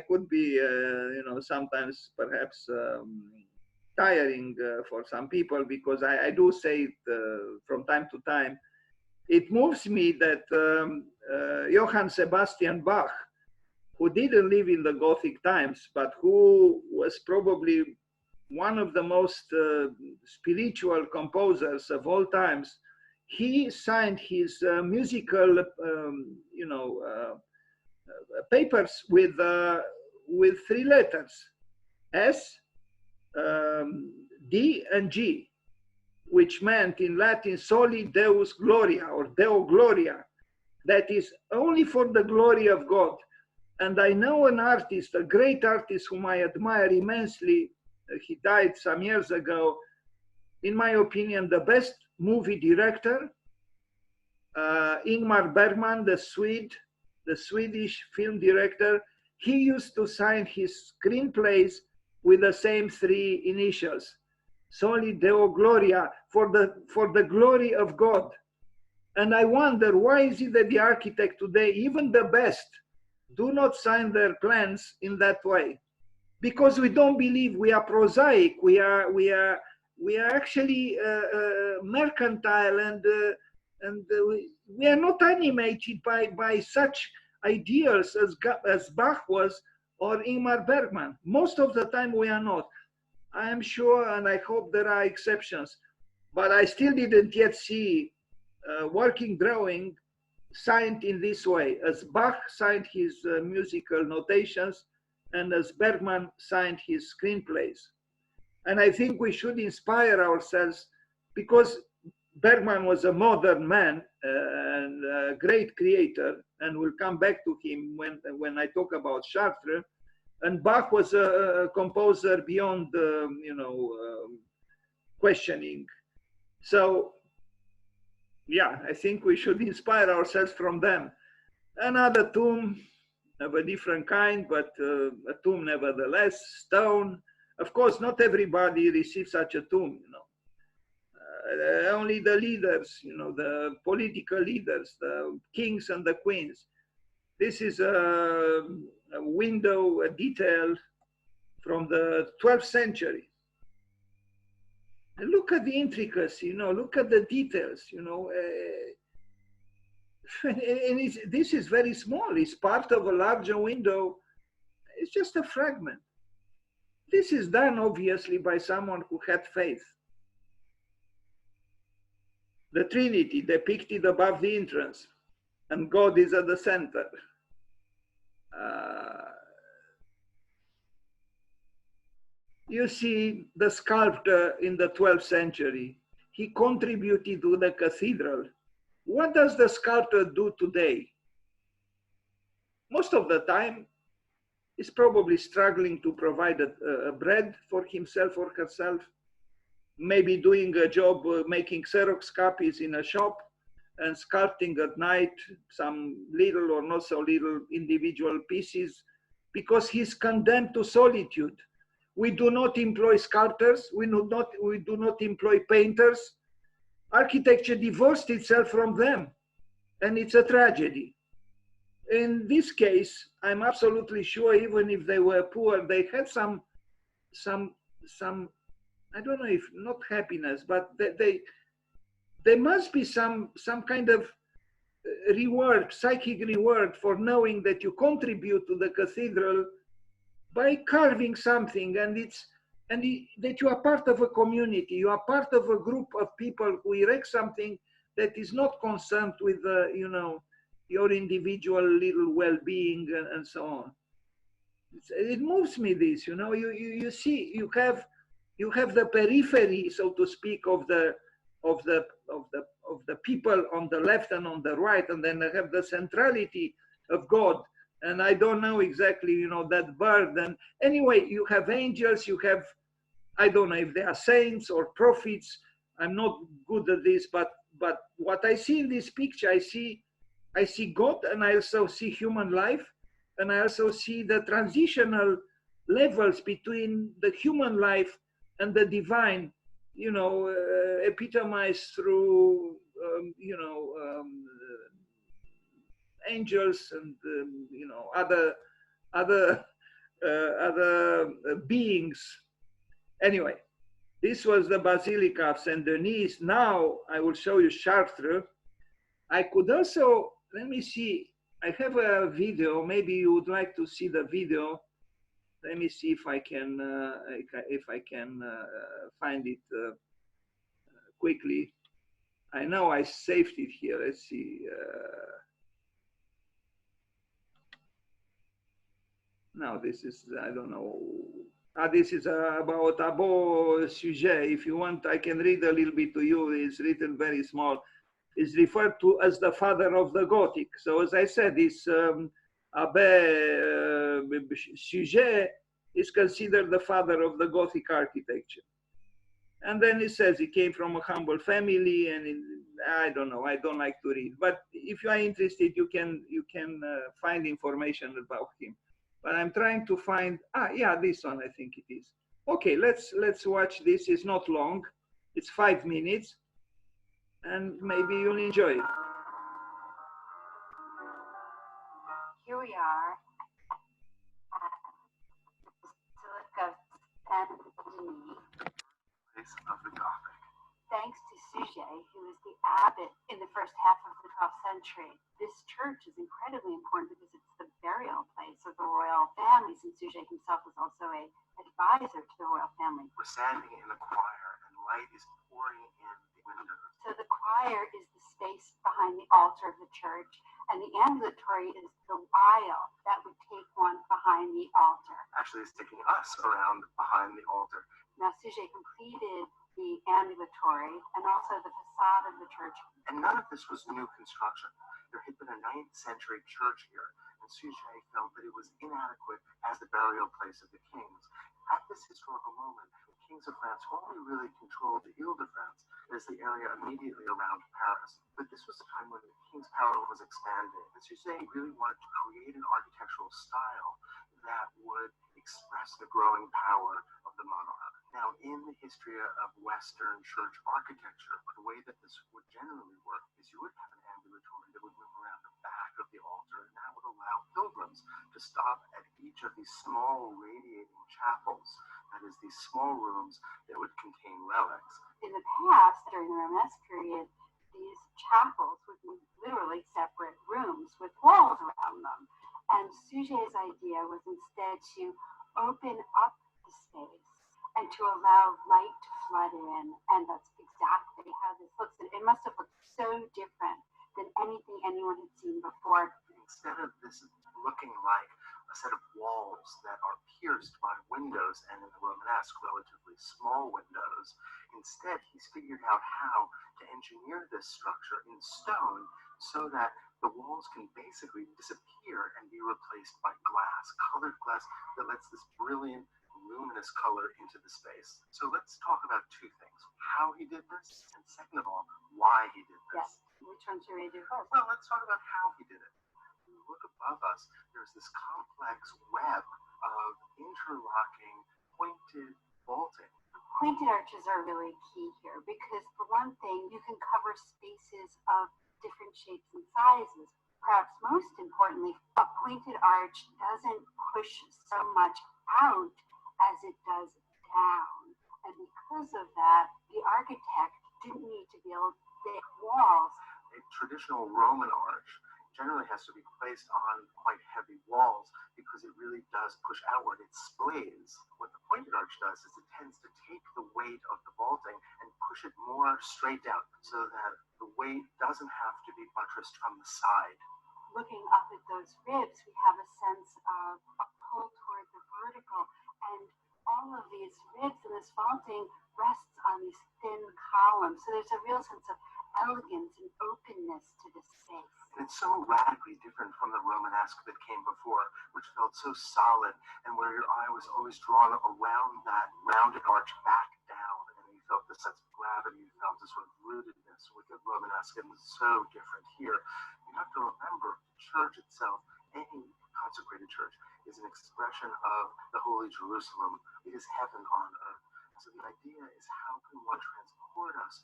could be, sometimes perhaps tiring for some people, because I do say it from time to time. It moves me that Johann Sebastian Bach, who didn't live in the Gothic times, but who was probably one of the most spiritual composers of all times, he signed his musical, papers with 3 letters, S, D, and G, which meant in Latin soli Deus gloria, or Deo gloria, that is only for the glory of God. And I know an artist, a great artist whom I admire immensely. He died some years ago. In my opinion, the best movie director, Ingmar Bergman, the Swedish film director. He used to sign his screenplays with the same 3 initials, Soli Deo Gloria, for the glory of God. And I wonder, why is it that the architect today, even the best, do not sign their plans in that way? Because we don't believe, we are prosaic, we are actually mercantile, and we are not animated by such ideals as Bach was or Ingmar Bergman. Most of the time we are not. I am sure, and I hope there are exceptions, but I still didn't yet see working drawing signed in this way, as Bach signed his musical notations and as Bergman signed his screenplays. And I think we should inspire ourselves, because Bergman was a modern man and a great creator, and we'll come back to him when I talk about Chartres. And Bach was a composer beyond, questioning. So, yeah, I think we should inspire ourselves from them. Another tomb of a different kind, but a tomb nevertheless, stone. Of course, not everybody receives such a tomb, only the leaders, the political leaders, the kings and the queens. This is a window, a detail from the 12th century. And look at the intricacy, look at the details, and this is very small. It's part of a larger window. It's just a fragment. This is done obviously by someone who had faith. The Trinity depicted above the entrance, and God is at the center. You see, the sculptor in the 12th century, he contributed to the cathedral What does the sculptor do today? Most of the time, he's probably struggling to provide a bread for himself or herself, maybe doing a job making Xerox copies in a shop and sculpting at night some little or not so little individual pieces, because he's condemned to solitude. We do not employ sculptors, we do not employ painters. Architecture divorced itself from them, and it's a tragedy. In this case, I'm absolutely sure, even if they were poor, they had some I don't know if not happiness, but there must be some kind of reward, psychic reward, for knowing that you contribute to the cathedral by carving something, that you are part of a community, you are part of a group of people who erect something that is not concerned with your individual little well-being and so on. It moves me, this, you see, you have the periphery, so to speak, of the people on the left and on the right, and then they have the centrality of God. And I don't know exactly, that bird. And anyway, you have angels, you have, I don't know if they are saints or prophets. I'm not good at this, but what I see in this picture, I see God, and I also see human life, and I also see the transitional levels between the human life and the divine, epitomized through, angels and other beings. Anyway, this was the Basilica of Saint Denis. Now I will show you Chartres. I could also, let me see, I have a video. Maybe you would like to see the video. Let me see if I can find it quickly. I know I saved it here. Let's see. Now this is, I don't know. This is about a beau sujet. If you want, I can read a little bit to you. It's written very small. Is referred to as the father of the Gothic. So as I said, this Abbé Sujet is considered the father of the Gothic architecture. And then it says he came from a humble family, and I don't know, I don't like to read. But if you are interested, you can find information about him. But I'm trying to find, yeah, this one, I think it is. Okay, let's watch this. It's not long. It's 5 minutes. And maybe you'll enjoy it. Here we are at Basilica of Saint Denis, place of the Gothic. Thanks to Sujet, who was the abbot in the first half of the 12th century. This church is incredibly important because it's the burial place of the royal family, since Sujet himself was also an advisor to the royal family. We're standing in the choir, and light is pouring in the windows. So the choir is the space behind the altar of the church, and the ambulatory is the aisle that would take one behind the altar. Actually, it's taking us around behind the altar. Now, Sujet completed the ambulatory and also the facade of the church. And none of this was new construction. There had been a 9th century church here, and Sujet felt that it was inadequate as the burial place of the kings. At this historical moment, the kings of France only really controlled the Ile-de-France, as the area immediately around Paris. But this was a time when the king's power was expanding, and Sujet really wanted to create an architectural style that would express the growing power of the monarch. Now, in the history of Western church architecture, the way that this would generally work is you would have an ambulatory that would move around the back of the altar, and that would allow pilgrims to stop at each of these small radiating chapels, that is, these small rooms that would contain relics. In the past, during the Romanesque period, these chapels would be literally separate rooms with walls around them. And Sujet's idea was instead to open up the space and to allow light to flood in. And that's exactly how this looks. And it must have looked so different than anything anyone had seen before. Instead of this looking like a set of walls that are pierced by windows, and in the Romanesque, relatively small windows. Instead, he's figured out how to engineer this structure in stone so that the walls can basically disappear and be replaced by glass, colored glass that lets this brilliant, luminous color into the space. So let's talk about two things: how he did this, and second of all, why he did this. Yes. Which one should we do first? Well, let's talk about how he did it. When you look above us, there's this complex web of interlocking, pointed vaulting. Pointed arches are really key here because, for one thing, you can cover spaces of different shapes and sizes. Perhaps most importantly, a pointed arch doesn't push so much out as it does down. And because of that, the architect didn't need to build thick walls. A traditional Roman arch generally has to be placed on quite heavy walls because it really does push outward. It splays. What the pointed arch does is it tends to take the weight of the vaulting and push it more straight down so that the weight doesn't have to be buttressed from the side. Looking up at those ribs, we have a sense of a pull toward the vertical, and all of these ribs and this vaulting rests on these thin columns. So there's a real sense of elegance and openness to the space. And it's so radically different from the Romanesque that came before, which felt so solid, and where your eye was always drawn around that rounded arch back down, and you felt the sense of gravity, you felt this sort of rootedness with the Romanesque, and it's so different here. You have to remember, the church itself, any consecrated church, is an expression of the Holy Jerusalem. It is heaven on earth. So the idea is, how can one transport us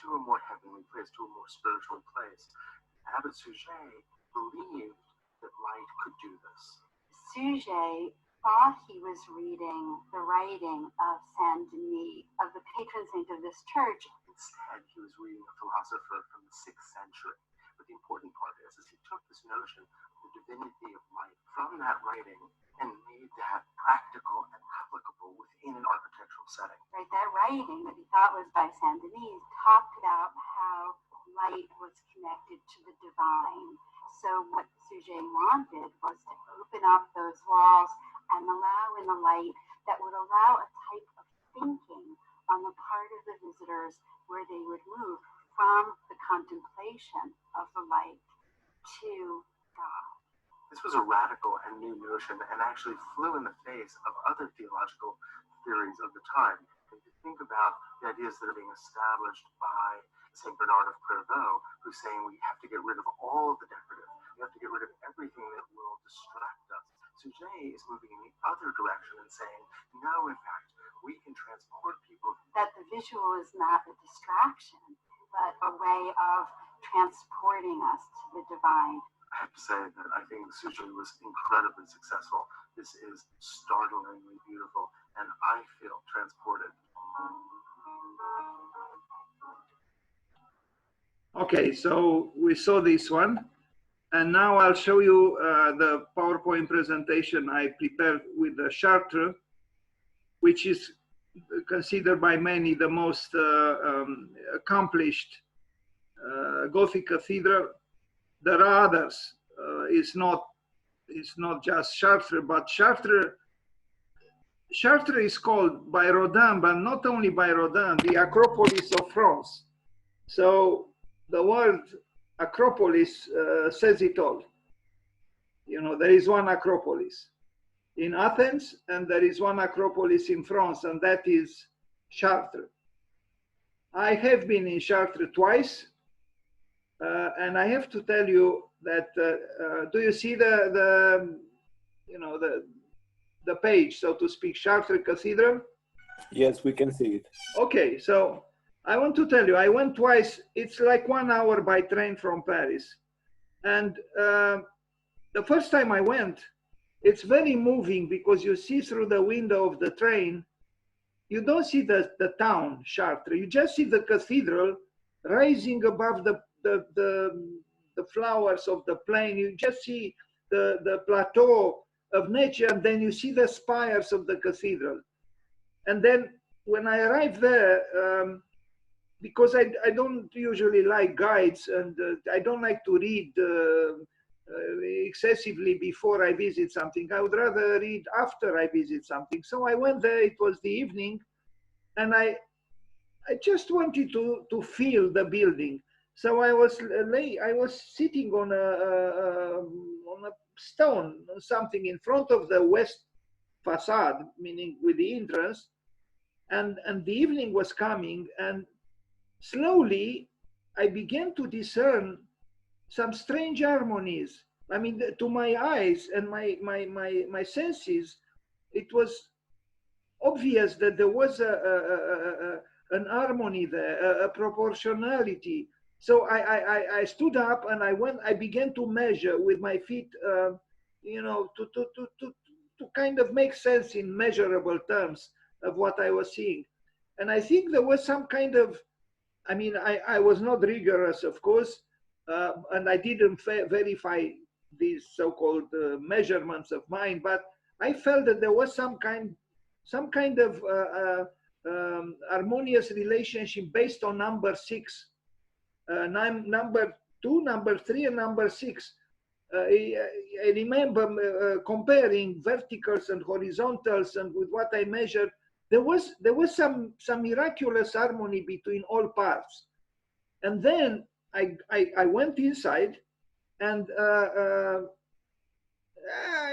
to a more heavenly place, to a more spiritual place? Abbot Suger believed that light could do this. Suger thought he was reading the writing of Saint Denis, of the patron saint of this church. Instead, he was reading a philosopher from the 6th century. But the important part is he took this notion of the divinity of light from that writing and made that practical and applicable within an architectural setting. Right, that writing that he thought was by Saint Denis talked about how light was connected to the divine. So what Suger wanted was to open up those walls and allow in the light that would allow a type of thinking on the part of the visitors where they would move from the contemplation of the light to God. This was a radical and new notion, and actually flew in the face of other theological theories of the time. If you think about the ideas that are being established by St. Bernard of Clairvaux, who's saying we have to get rid of all of the decorative, we have to get rid of everything that will distract us. Suger is moving in the other direction and saying, no, in fact, we can transport people. That the visual is not a distraction, but a way of transporting us to the divine. I have to say that I think Suger was incredibly successful. This is startlingly beautiful, and I feel transported. Okay, so we saw this one, and now I'll show you the PowerPoint presentation I prepared with the Chartres, which is considered by many the most accomplished Gothic cathedral. There are others. It's not just Chartres, but Chartres is called by Rodin, but not only by Rodin, the Acropolis of France. So the word Acropolis says it all. You know, there is one Acropolis in Athens, and there is one Acropolis in France, and that is Chartres. I have been in Chartres twice. And I have to tell you that, do you see the page, so to speak, Chartres Cathedral? Yes, we can see it. Okay, so I want to tell you, I went twice. It's like 1 hour by train from Paris. And the first time I went, it's very moving because you see through the window of the train, you don't see the town, Chartres. You just see the cathedral rising above the flowers of the plain. You just see the plateau of nature, and then you see the spires of the cathedral. And then when I arrived there, because I don't usually like guides, and I don't like to read excessively before I visit something. I would rather read after I visit something. So I went there, it was the evening, and I just wanted to feel the building. So I was sitting on a stone, something in front of the west facade, meaning with the entrance, and the evening was coming, and slowly I began to discern some strange harmonies. I mean, to my eyes and my senses, it was obvious that there was an harmony there, a proportionality. So I stood up and I began to measure with my feet, you know, to kind of make sense in measurable terms of what I was seeing. And I think there was some kind of, I mean, I was not rigorous, of course, and I didn't verify these so-called measurements of mine, but I felt that there was some kind of harmonious relationship based on number 6, number 2, number 3, and number 6. I remember comparing verticals and horizontals, and with what I measured, there was some miraculous harmony between all parts. And then I went inside, and I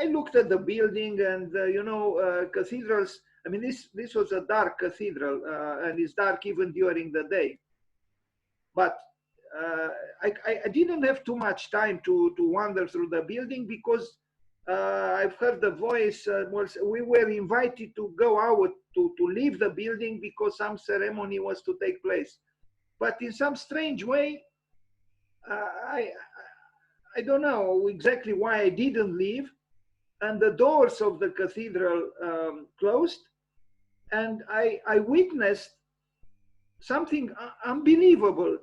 looked at the building, and you know, cathedrals. I mean, this was a dark cathedral, and it's dark even during the day. But I didn't have too much time to wander through the building, because I've heard the voice. We were invited to go out to leave the building because some ceremony was to take place. But in some strange way, I don't know exactly why I didn't leave, and the doors of the cathedral closed, and I witnessed something unbelievable.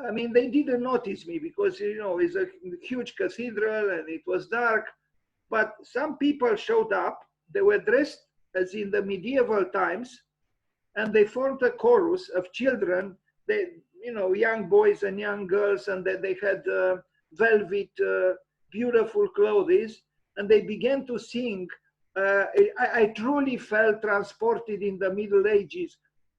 I mean, they didn't notice me because, you know, it's a huge cathedral and it was dark, but some people showed up. They were dressed as in the medieval times, and they formed a chorus of children. They, you know, young boys and young girls, and they had velvet, beautiful clothes, and they began to sing. I truly felt transported in the Middle Ages.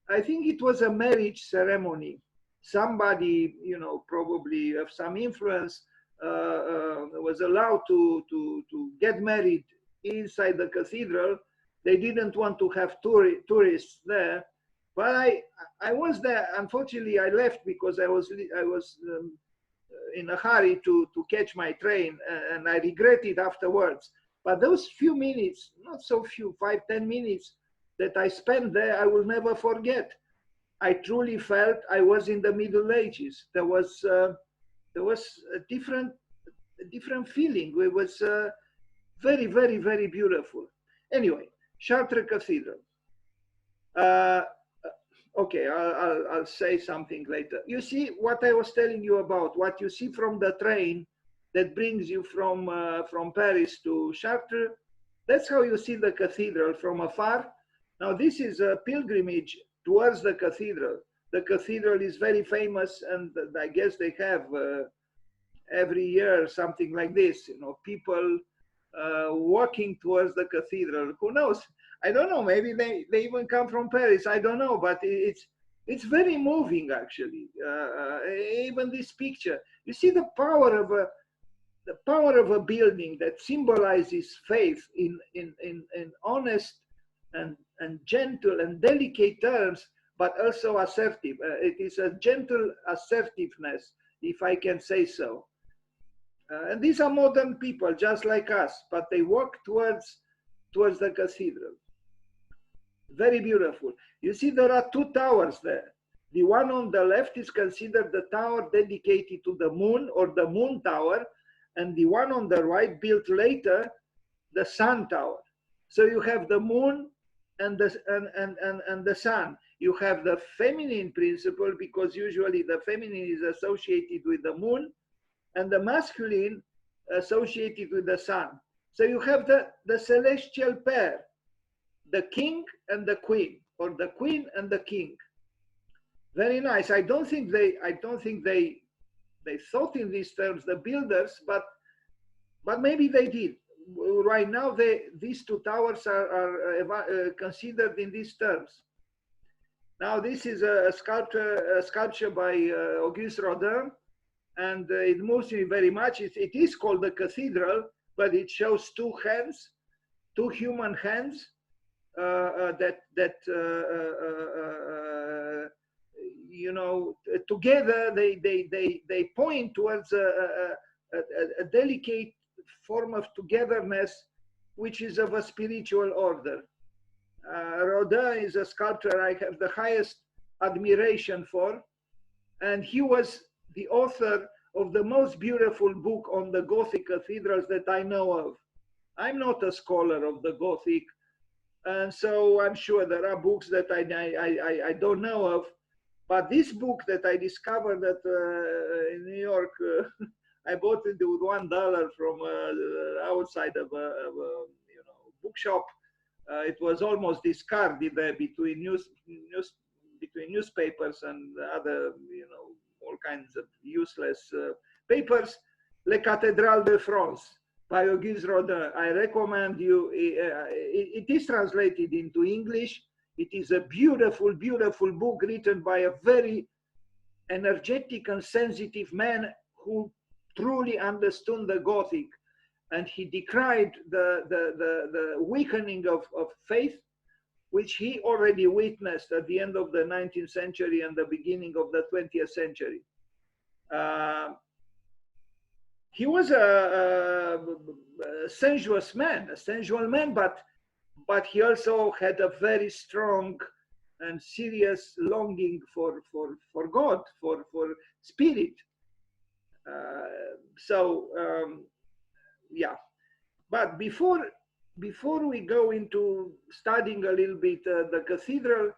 I think it was a marriage ceremony. Somebody, you know, probably of some influence, was allowed to get married inside the cathedral. They didn't want to have tourists there. But I was there. Unfortunately, I left because I was in a hurry to catch my train, and I regret it afterwards. But those few minutes, not so few, 5-10 minutes that I spent there, I will never forget. I truly felt I was in the Middle Ages. There was a different feeling. It was very, very, very beautiful. Anyway, Chartres Cathedral. Okay, I'll say something later. You see what I was telling you about, what you see from the train that brings you from Paris to Chartres. That's how you see the cathedral from afar. Now, this is a pilgrimage towards the cathedral. The cathedral is very famous, and I guess they have every year something like this, you know, people walking towards the cathedral. Who knows? I don't know, maybe they even come from Paris, I don't know, but it's very moving, actually. Even this picture, you see the power of a building that symbolizes faith in honest and gentle and delicate terms, but also assertive. It is a gentle assertiveness, if I can say so. And these are modern people, just like us, but they walk towards the cathedral. Very beautiful. You see, there are 2 towers there. The one on the left is considered the tower dedicated to the moon, or the moon tower, and the one on the right, built later, the sun tower. So you have the moon and the sun. You have the feminine principle, because usually the feminine is associated with the moon, and the masculine associated with the sun. So you have the celestial pair, the king and the queen, or the queen and the king. Very nice. I don't think they thought in these terms, the builders, but but maybe they did. Right now, these two towers are considered in these terms. Now, this is a sculpture by Auguste Rodin, and it moves me very much. It is called the Cathedral, but it shows two hands, two human hands you know, together they point towards a delicate form of togetherness, which is of a spiritual order. Rodin is a sculptor I have the highest admiration for, and he was the author of the most beautiful book on the Gothic cathedrals that I know of. I'm not a scholar of the Gothic, and so I'm sure there are books that I don't know of, but this book that I discovered that in New York, I bought it with $1 from outside of a bookshop. It was almost discarded between newspapers and other, all kinds of useless papers. Le Cathedral de France by Auguste Rodin. I recommend you. It is translated into English. It is a beautiful, beautiful book written by a very energetic and sensitive man who truly understood the Gothic. And he decried the weakening of faith, which he already witnessed at the end of the 19th century and the beginning of the 20th century. He was a sensuous man, a sensual man, but he also had a very strong and serious longing for God, for spirit. Yeah, but before we go into studying a little bit the cathedral,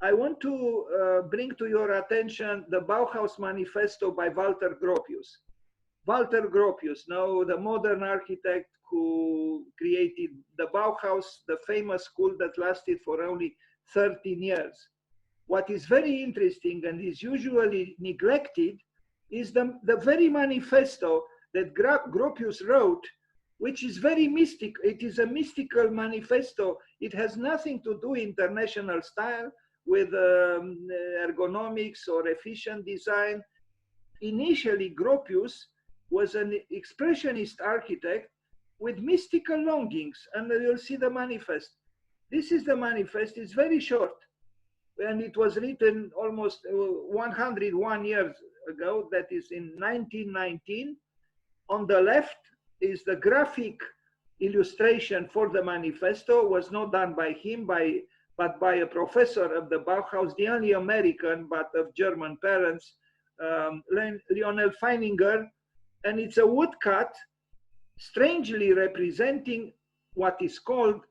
I want to bring to your attention the Bauhaus Manifesto by Walter Gropius. Walter Gropius, now the modern architect who created the Bauhaus, the famous school that lasted for only 13 years. What is very interesting and is usually neglected is the very manifesto that Gropius wrote, which is very mystic. It is a mystical manifesto. It has nothing to do international style with ergonomics or efficient design. Initially, Gropius was an expressionist architect with mystical longings, and you'll see the manifest. This is the manifest. It's very short, and it was written almost 101 years ago. That is in 1919. On the left is the graphic illustration for the manifesto. Was not done by him, but by a professor of the Bauhaus, the only American, but of German parents, Lionel Feininger. And it's a woodcut, strangely representing what is called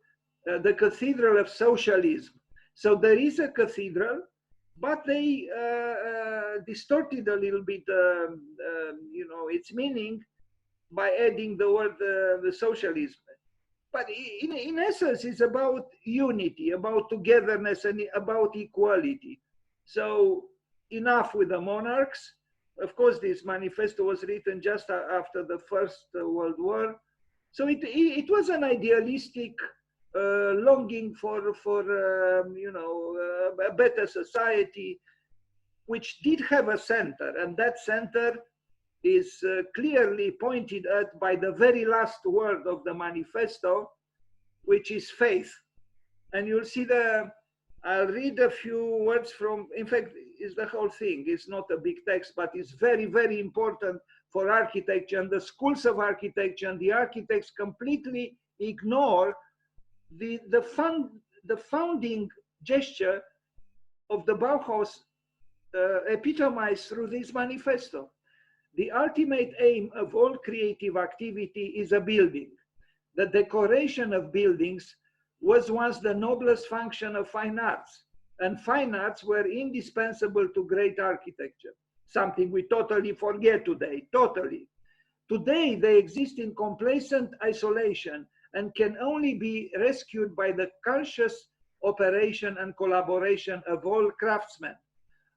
the Cathedral of Socialism. So there is a cathedral, but they distorted a little bit, its meaning by adding the word the socialism. But in essence, it's about unity, about togetherness, and about equality. So enough with the monarchs. Of course, this manifesto was written just after the First World War. So it was an idealistic longing for a better society, which did have a center, and that center is clearly pointed at by the very last word of the manifesto, which is faith. And you'll see I'll read a few words from, in fact, is the whole thing. It's not a big text, but it's very, very important for architecture, and the schools of architecture and the architects completely ignore the founding gesture of the Bauhaus epitomized through this manifesto. The ultimate aim of all creative activity is a building. The decoration of buildings was once the noblest function of fine arts, and fine arts were indispensable to great architecture, something we totally forget today, totally. Today, they exist in complacent isolation and can only be rescued by the conscious operation and collaboration of all craftsmen.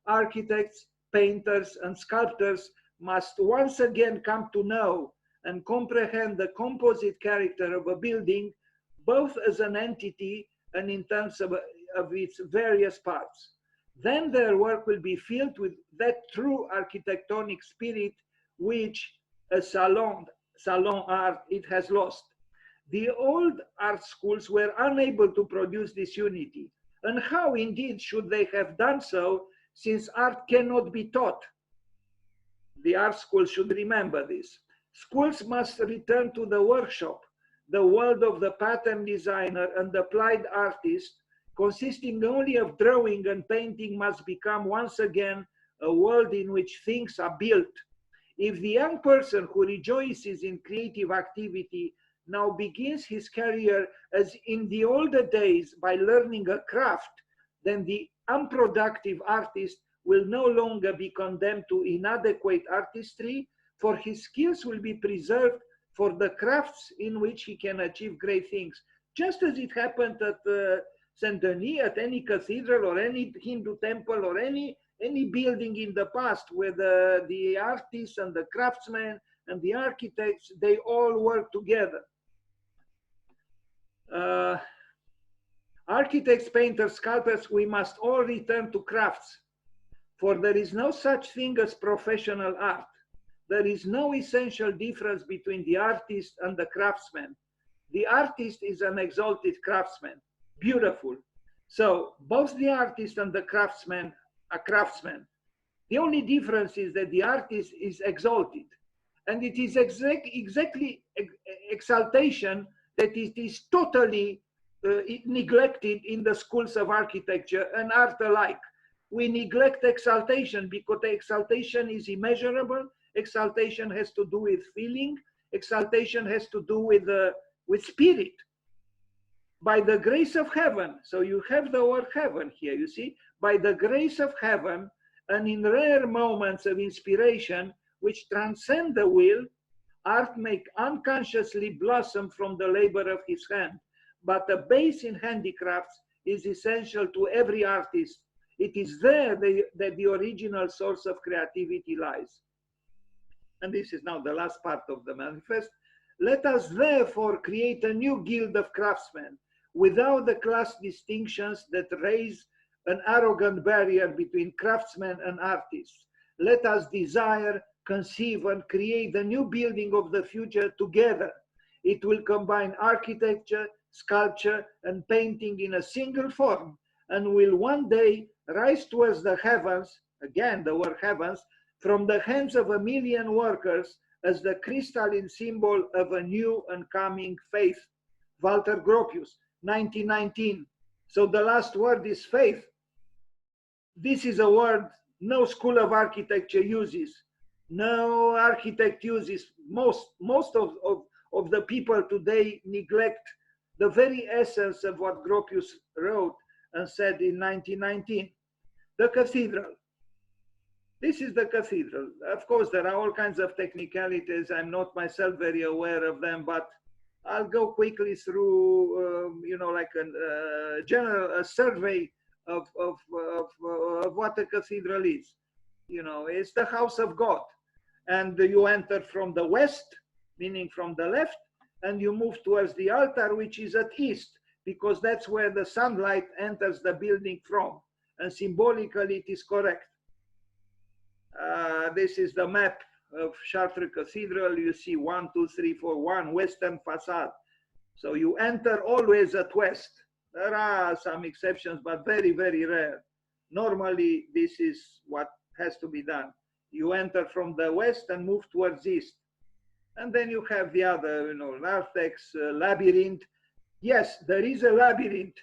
Architects, painters, and sculptors must once again come to know and comprehend the composite character of a building, both as an entity and in terms of its various parts. Then their work will be filled with that true architectonic spirit which a salon art it has lost. The old art schools were unable to produce this unity. And how indeed should they have done so, since art cannot be taught? The art schools should remember this. Schools must return to the workshop, the world of the pattern designer and the applied artist, consisting only of drawing and painting, must become once again a world in which things are built. If the young person who rejoices in creative activity now begins his career as in the older days by learning a craft, then the unproductive artist will no longer be condemned to inadequate artistry, for his skills will be preserved for the crafts in which he can achieve great things. Just as it happened at Saint Denis, at any cathedral or any Hindu temple or any building in the past, where the artists and the craftsmen and the architects, they all work together. Architects, painters, sculptors, we must all return to crafts, for there is no such thing as professional art. There is no essential difference between the artist and the craftsman. The artist is an exalted craftsman. Beautiful. So both the artist and the craftsman are craftsmen. The only difference is that the artist is exalted. And it is exactly exaltation that it is totally neglected in the schools of architecture and art alike. We neglect exaltation because the exaltation is immeasurable. Exaltation has to do with feeling. Exaltation has to do with spirit. By the grace of heaven, so you have the word heaven here, you see, by the grace of heaven, and in rare moments of inspiration which transcend the will, art may unconsciously blossom from the labor of his hand. But the base in handicrafts is essential to every artist. It is there that the original source of creativity lies. And this is now the last part of the manifest. Let us therefore create a new guild of craftsmen, without the class distinctions that raise an arrogant barrier between craftsmen and artists. Let us desire, conceive, and create the new building of the future together. It will combine architecture, sculpture, and painting in a single form, and will one day rise towards the heavens, again the word heavens, from the hands of a million workers as the crystalline symbol of a new and coming faith. Walter Gropius, 1919. So the last word is faith. This is a word no school of architecture uses. No architect uses. Most of the people today neglect the very essence of what Gropius wrote and said in 1919. The cathedral. This is the cathedral. Of course, there are all kinds of technicalities. I'm not myself very aware of them, but I'll go quickly through, like a general survey of what a cathedral is. It's the house of God. And you enter from the west, meaning from the left, and you move towards the altar, which is at east, because that's where the sunlight enters the building from. And symbolically, it is correct. This is the map of Chartres Cathedral. You see 1, 2, 3, 4, 1 western facade. So you enter always at west. There are some exceptions, but very, very rare. Normally, this is what has to be done. You enter from the west and move towards east. And then you have the other, narthex, labyrinth. Yes, there is a labyrinth.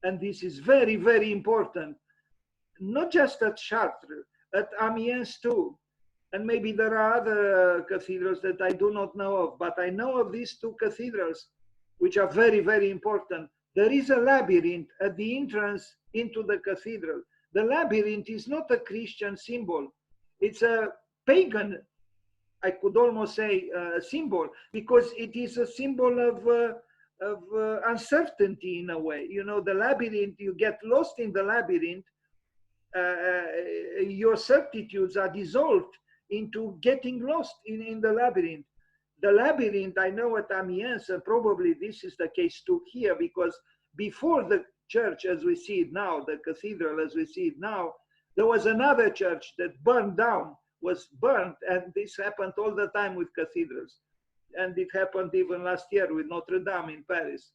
And this is very, very important. Not just at Chartres, at Amiens too. And maybe there are other cathedrals that I do not know of, but I know of these two cathedrals, which are very, very important. There is a labyrinth at the entrance into the cathedral. The labyrinth is not a Christian symbol. It's a pagan, I could almost say, symbol, because it is a symbol of uncertainty in a way. The labyrinth, you get lost in the labyrinth, your certitudes are dissolved into getting lost in the labyrinth. the labyrinth, I know at Amiens, and probably this is the case too here, because before the church as we see it now, the cathedral as we see it now, there was another church that burned down, was burnt, and this happened all the time with cathedrals. And it happened even last year with Notre Dame in Paris.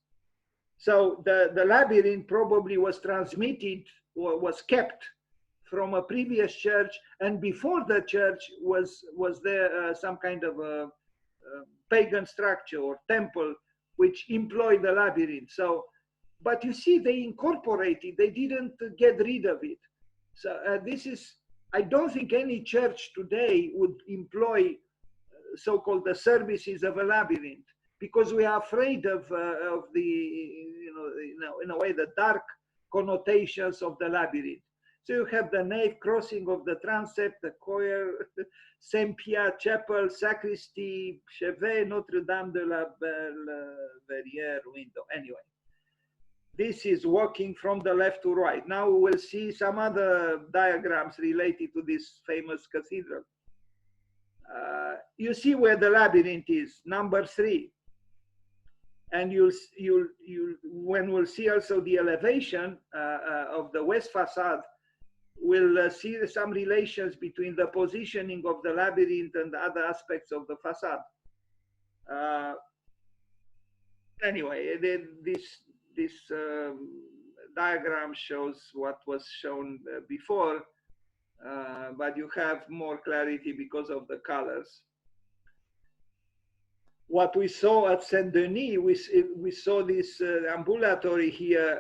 So the labyrinth probably was transmitted or was kept from a previous church, and before the church was there some kind of a pagan structure or temple which employed the labyrinth. So, but you see, they incorporated, they didn't get rid of it. So this is, I don't think any church today would employ so-called the services of a labyrinth, because we are afraid of the, in a way, the dark connotations of the labyrinth. So you have the nave, crossing of the transept, the choir, Saint-Pierre Chapel, sacristy, chevet, Notre Dame de la Verrière window. Anyway, this is walking from the left to right. Now we will see some other diagrams related to this famous cathedral. You see where the labyrinth is, number 3. And when we'll see also the elevation of the west facade, we'll see some relations between the positioning of the labyrinth and the other aspects of the facade. Anyway, this diagram shows what was shown before, but you have more clarity because of the colors. What we saw at Saint Denis, we saw this ambulatory here,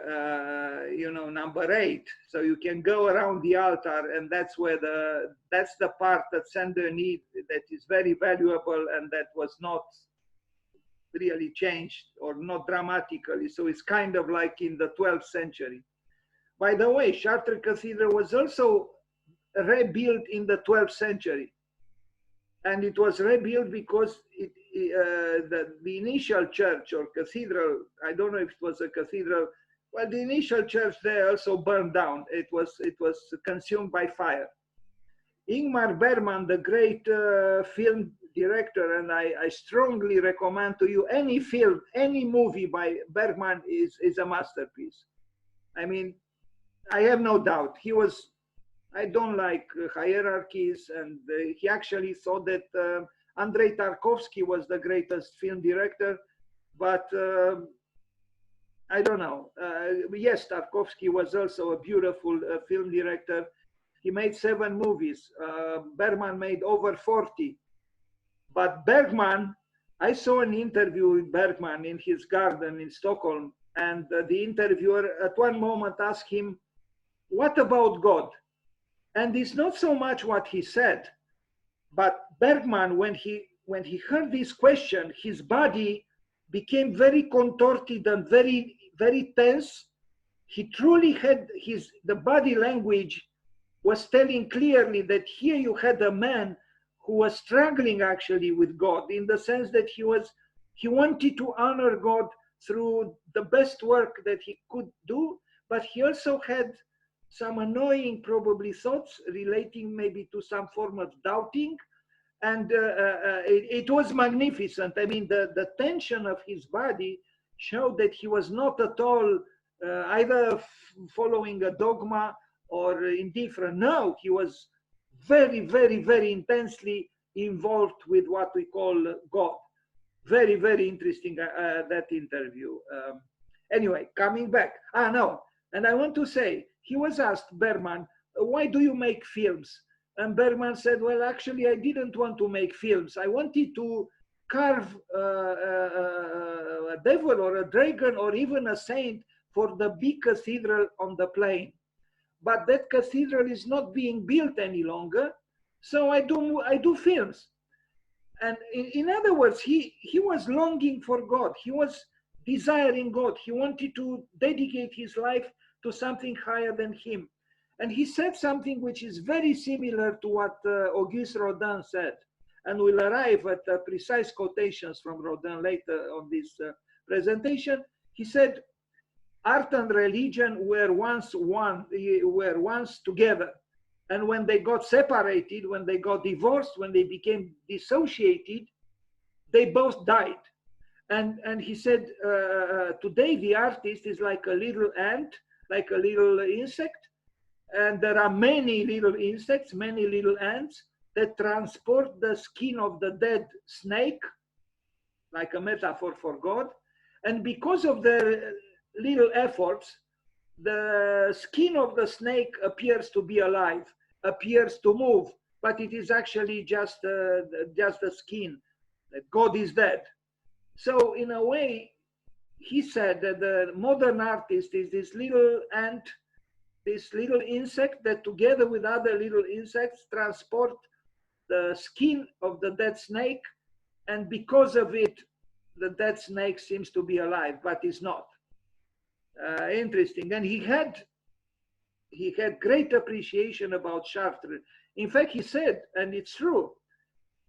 number 8. So you can go around the altar, and that's where that's the part at Saint Denis that is very valuable and that was not really changed or not dramatically. So it's kind of like in the 12th century. By the way, Chartres Cathedral was also rebuilt in the 12th century. And it was rebuilt because the initial church or cathedral, I don't know if it was a cathedral, well, the initial church there also burned down. It was consumed by fire. Ingmar Bergman, the great film director, and I strongly recommend to you any film, any movie by Bergman is a masterpiece. I mean, I have no doubt. I don't like hierarchies, and he actually thought that Andrei Tarkovsky was the greatest film director, but I don't know. Yes, Tarkovsky was also a beautiful film director. He made 7 movies. Bergman made over 40. But Bergman, I saw an interview with Bergman in his garden in Stockholm, and the interviewer at one moment asked him, "What about God?" And it's not so much what he said, but Bergman, when he heard this question, his body became very contorted and very, very tense. He truly had the body language was telling clearly that here you had a man who was struggling actually with God, in the sense that he wanted to honor God through the best work that he could do, but he also had some annoying probably thoughts relating maybe to some form of doubting. And it was magnificent. I mean, the tension of his body showed that he was not at all either following a dogma or indifferent. No, he was very, very, very intensely involved with what we call God. Very, very interesting, that interview. Anyway, coming back. No, and I want to say, he was asked, Bergman, why do you make films? And Bergman said, well, actually, I didn't want to make films. I wanted to carve a devil or a dragon or even a saint for the big cathedral on the plain. But that cathedral is not being built any longer, so I do films. And in other words, he was longing for God. He was desiring God. He wanted to dedicate his life to something higher than him. And he said something which is very similar to what Auguste Rodin said. And we'll arrive at precise quotations from Rodin later on this presentation. He said, art and religion were once one, were once together. And when they got separated, when they got divorced, when they became dissociated, they both died. And he said, today the artist is like a little ant, like a little insect, and there are many little insects, many little ants that transport the skin of the dead snake, like a metaphor for God. And because of their little efforts, the skin of the snake appears to be alive, appears to move, but it is actually just the skin. That God is dead. So in a way, he said that the modern artist is this little ant, this little insect that together with other little insects transport the skin of the dead snake, and because of it, the dead snake seems to be alive, but is not. Interesting. And he had great appreciation about Chartres. In fact, he said, and it's true,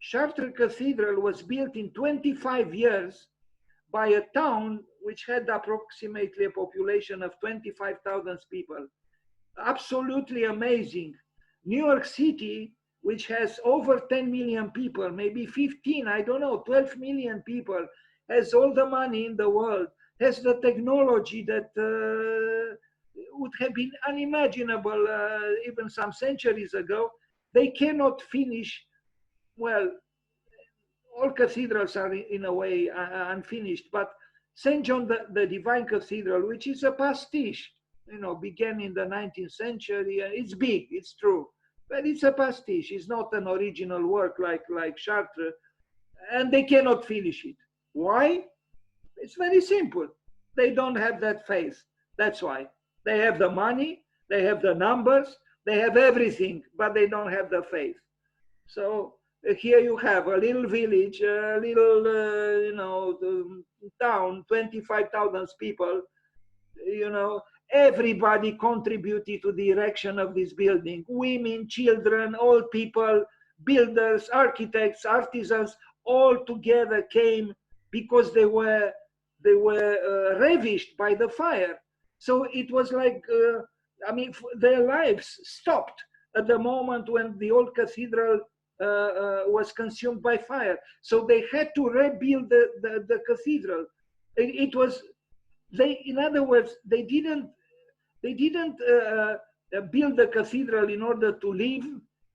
Chartres Cathedral was built in 25 years by a town which had approximately a population of 25,000 people. Absolutely amazing. New York City, which has over 10 million people, maybe 15, I don't know, 12 million people, has all the money in the world, has the technology that would have been unimaginable even some centuries ago. They cannot finish, well, all cathedrals are in a way unfinished, but St. John the Divine Cathedral, which is a pastiche, you know, began in the 19th century. It's big, it's true, but it's a pastiche. It's not an original work like Chartres, and they cannot finish it. Why? It's very simple. They don't have that faith. That's why. They have the money, they have the numbers, they have everything, but they don't have the faith. So here you have a little village, a little, town, 25,000 people, everybody contributed to the erection of this building. Women, children, old people, builders, architects, artisans, all together came because they were ravished by the fire. So it was like, their lives stopped at the moment when the old cathedral was consumed by fire. So they had to rebuild the cathedral. In other words, they didn't build the cathedral in order to live,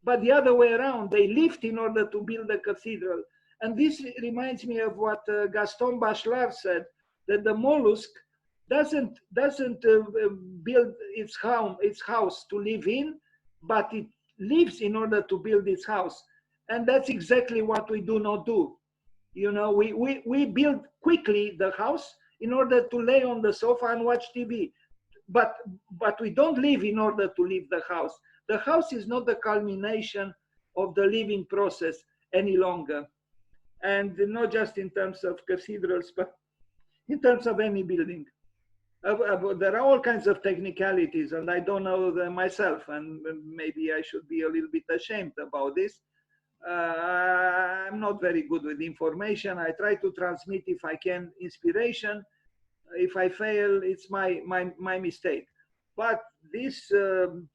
but the other way around, they lived in order to build the cathedral. And this reminds me of what Gaston Bachelard said, that the mollusk doesn't build its house to live in, but it lives in order to build its house. And that's exactly what we do not do. We build quickly the house in order to lay on the sofa and watch TV. But we don't live in order to leave the house. The house is not the culmination of the living process any longer. And not just in terms of cathedrals, but in terms of any building. There are all kinds of technicalities, and I don't know them myself, and maybe I should be a little bit ashamed about this. I'm not very good with information. I try to transmit, if I can, inspiration. If I fail, it's my mistake. But these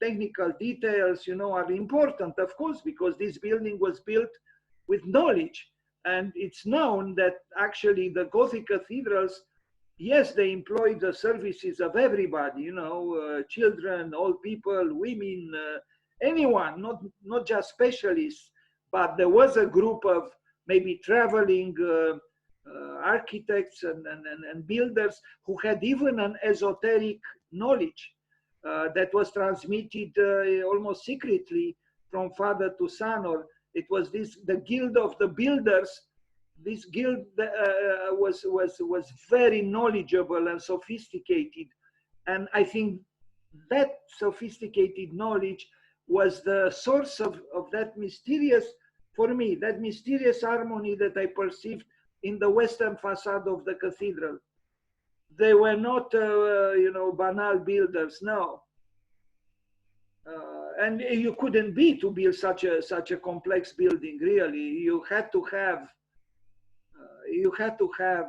technical details, are important, of course, because this building was built with knowledge. And it's known that actually the Gothic cathedrals, yes, they employed the services of everybody, children, old people, women, anyone, not just specialists, but there was a group of maybe traveling architects and builders who had even an esoteric knowledge that was transmitted almost secretly from father to son, or it was the guild of the builders. This guild was very knowledgeable and sophisticated, and I think that sophisticated knowledge was the source of that mysterious, for me, that mysterious harmony that I perceived in the western facade of the cathedral. They were not, banal builders, no. And you couldn't be to build such a complex building. Really, you had to have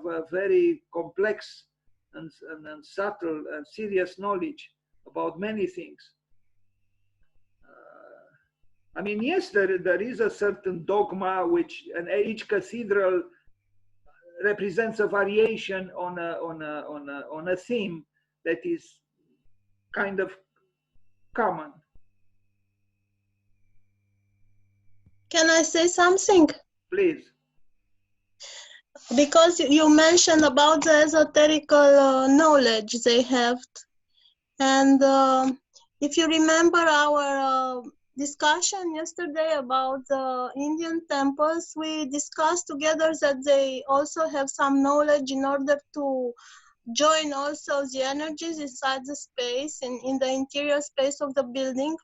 a very complex and subtle and serious knowledge about many things. Yes, there is a certain dogma and each cathedral represents a variation on a theme that is kind of common. Can I say something? Please. Because you mentioned about the esoterical knowledge they have. And if you remember our discussion yesterday about the Indian temples, we discussed together that they also have some knowledge in order to join also the energies inside the space and in the interior space of the building.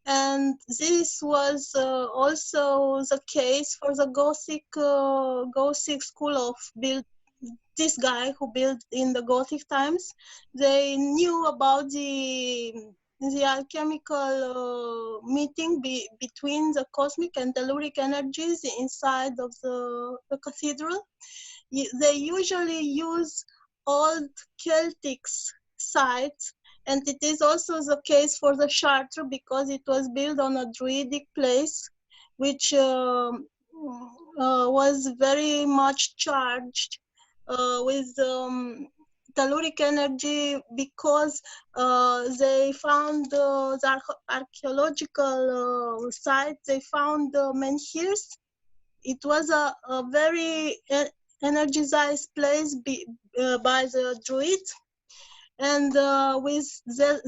And this was also the case for the Gothic school of build. This guy who built in the Gothic times, they knew about the alchemical meeting between the cosmic and telluric energies inside of the cathedral. They usually use old Celtic sites, and it is also the case for the Chartres because it was built on a druidic place, which was very much charged with telluric energy because they found the archaeological site, they found menhirs. It was a very energized place by the druids. And with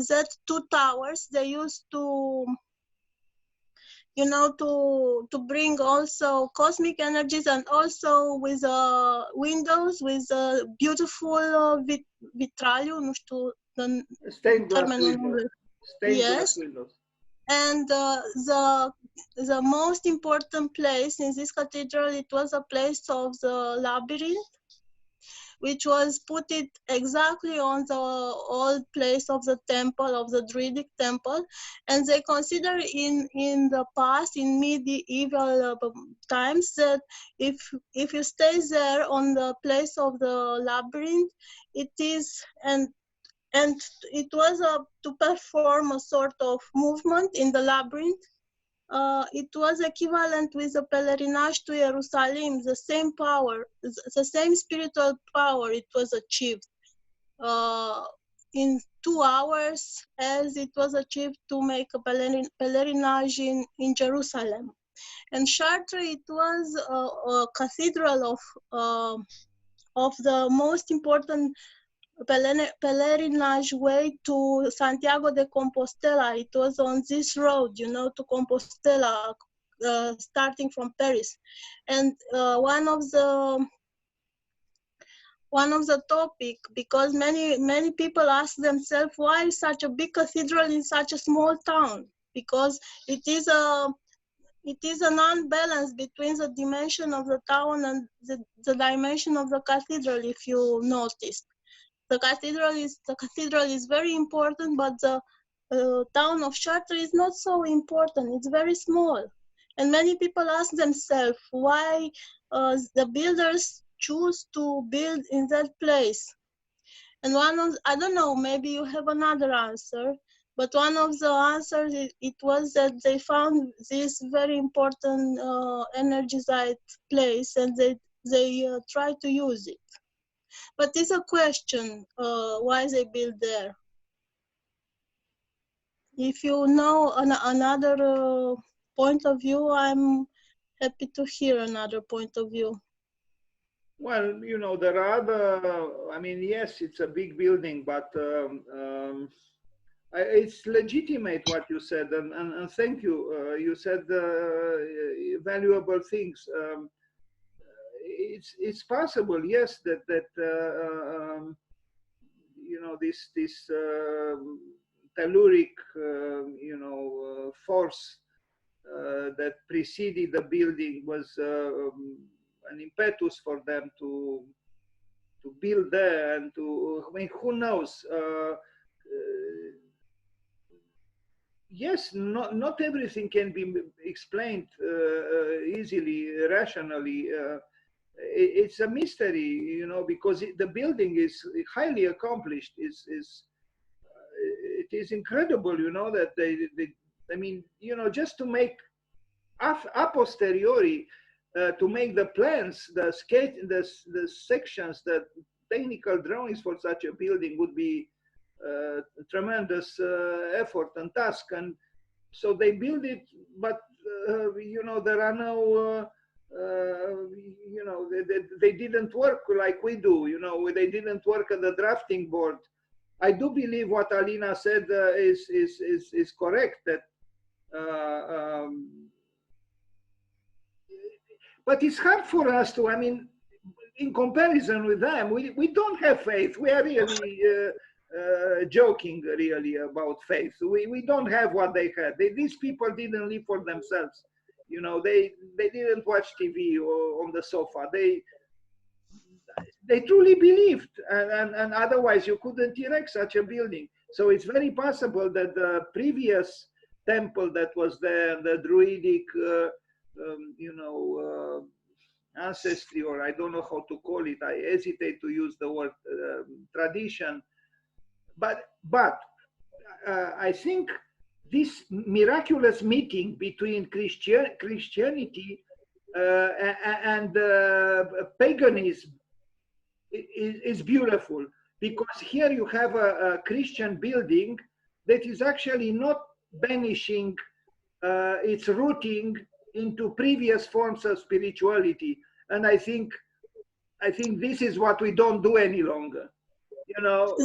that two towers, they used to, you know, to bring also cosmic energies, and also with windows with beautiful vitraliu, nu știu, the stained glass windows. Yes. And the most important place in this cathedral, it was a place of the labyrinth, which was put it exactly on the old place of the temple, of the druidic temple. And they consider in the past, in medieval times, that if you stay there on the place of the labyrinth, it is, and it was to perform a sort of movement in the labyrinth. It was equivalent with the pelerinage to Jerusalem, the same power, the same spiritual power. It was achieved in 2 hours, as it was achieved to make a pelerinage in Jerusalem. And Chartres, it was a cathedral of the most important pelerinage way to Santiago de Compostela. It was on this road, you know, to Compostela, starting from Paris. And one of the topic, because many people ask themselves why such a big cathedral in such a small town, because it is an unbalance between the dimension of the town and the dimension of the cathedral, if you noticed. The cathedral is very important, but the town of Chartres is not so important. It's very small. And many people ask themselves why the builders choose to build in that place. And I don't know, maybe you have another answer, but one of the answers, it was that they found this very important energized place, and they try to use it. But it's a question, why they build there. If you know another point of view, I'm happy to hear another point of view. Well, you know, there are other, I mean, yes, it's a big building, but it's legitimate what you said, and thank you. You said valuable things. It's possible, yes, that you know, this telluric you know, force that preceded the building was an impetus for them to build there, and to, I mean, who knows? Yes, not everything can be explained easily, rationally. It's a mystery, you know, because the building is highly accomplished. It is incredible, you know, that they I mean, you know, just to make a posteriori to make the plans, the sketch, the sections, the technical drawings for such a building would be tremendous effort and task. And so they build it, but you know, there are no, you know, they didn't work like we do. You know, they didn't work at the drafting board. I do believe what Alina said is correct. That, but it's hard for us to. I mean, in comparison with them, we don't have faith. We are really joking really about faith. We don't have what they had. These people didn't live for themselves. You know, they didn't watch TV or on the sofa. They truly believed, and otherwise you couldn't erect such a building. So it's very possible that the previous temple that was there, the druidic, you know, ancestry, or I don't know how to call it. I hesitate to use the word tradition, but I think this miraculous meeting between Christianity and paganism is beautiful, because here you have a Christian building that is actually not banishing its rooting into previous forms of spirituality. And I think this is what we don't do any longer. You know,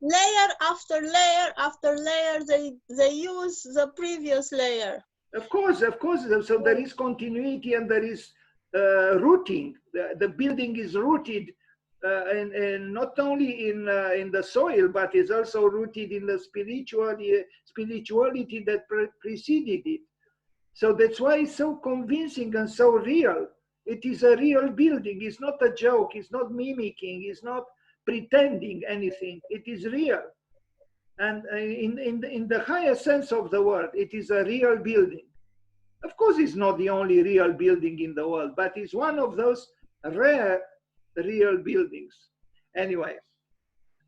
layer after layer after layer, they use the previous layer. Of course. So there is continuity and there is rooting. The building is rooted, and not only in the soil, but is also rooted in the spirituality that preceded it. So that's why it's so convincing and so real. It is a real building. It's not a joke. It's not mimicking. It's not pretending anything. It is real. And in the highest sense of the word, it is a real building. Of course, it's not the only real building in the world, but it's one of those rare real buildings. Anyway,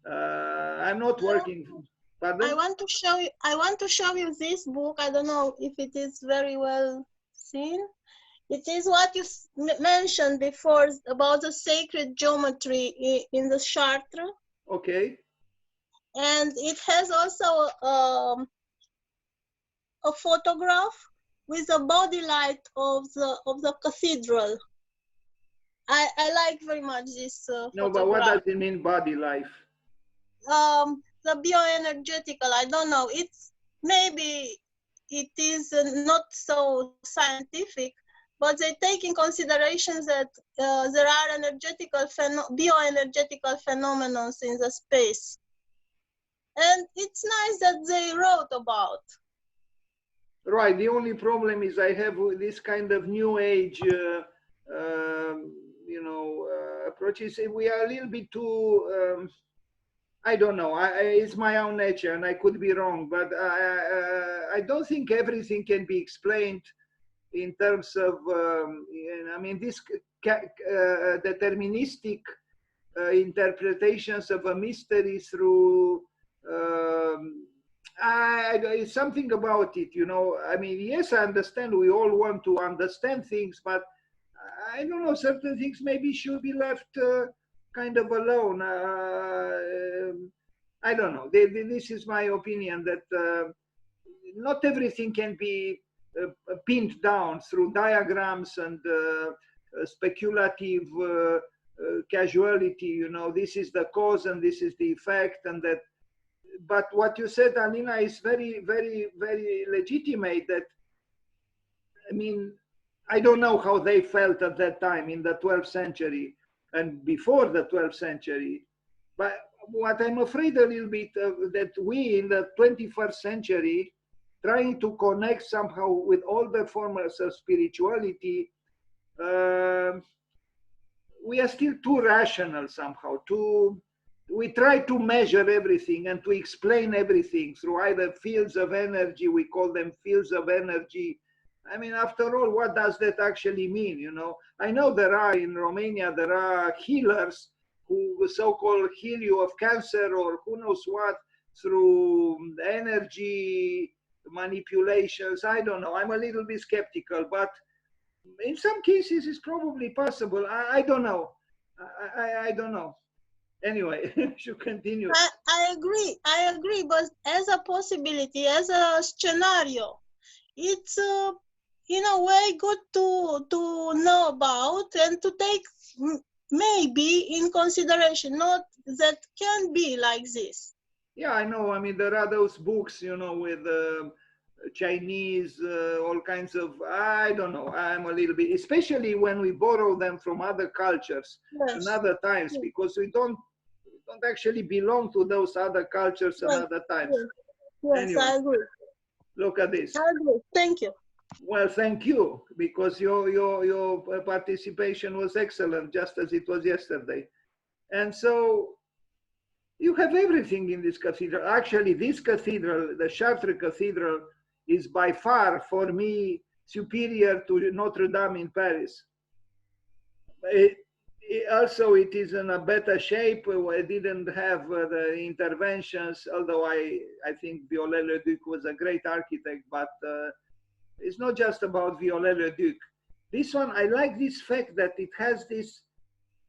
I'm not working. Pardon? I want to show you this book. I don't know if it is very well seen. It is what you mentioned before about the sacred geometry in the Chartres. Okay. And it has also a photograph with a body light of the cathedral. I like very much this photograph. No, but what does it mean, body life? The bioenergetical, I don't know. It's maybe it is not so scientific, but they take in consideration that there are bioenergetical phenomena in the space. And it's nice that they wrote about. Right. The only problem is I have this kind of new age, you know, approaches. We are a little bit too, I don't know. It's my own nature, and I could be wrong, but I don't think everything can be explained in terms of, I mean, this deterministic interpretations of a mystery through. It's something about it, you know. I mean, yes, I understand we all want to understand things, but I don't know, certain things maybe should be left kind of alone. I don't know. This is my opinion, that not everything can be pinned down through diagrams and speculative casuality. You know, this is the cause and this is the effect, and that. But what you said, Alina, is very, very, very legitimate. That, I mean, I don't know how they felt at that time in the 12th century and before the 12th century. But what I'm afraid a little bit that we in the 21st century, trying to connect somehow with all the forms of spirituality, we are still too rational somehow, we try to measure everything and to explain everything through either fields of energy, we call them fields of energy. I mean, after all, what does that actually mean, you know? I know there are, in Romania, there are healers who so-called heal you of cancer or who knows what through energy manipulations. I don't know. I'm a little bit skeptical, but In some cases, it's probably possible. I don't know. I don't know. Anyway, should continue. I agree, but as a possibility, as a scenario, it's in a way good to know about and to take maybe in consideration. Not that can be like this. Yeah, I know. I mean, there are those books, you know, with Chinese, all kinds of, I don't know. I'm a little bit, especially when we borrow them from other cultures and Yes. other times, Yes. because we don't actually belong to those other cultures and Yes. other times. Yes, yes, Anyway, I agree. look at this. I agree. Thank you. Well, thank you, because your participation was excellent, just as it was yesterday. And so you have everything in this cathedral. Actually, this cathedral, the Chartres Cathedral, is by far, for me, superior to Notre Dame in Paris. Also, it is in a better shape. It didn't have the interventions, although I think Viollet-le-Duc was a great architect, but it's not just about Viollet-le-Duc. This one, I like this fact that it has this,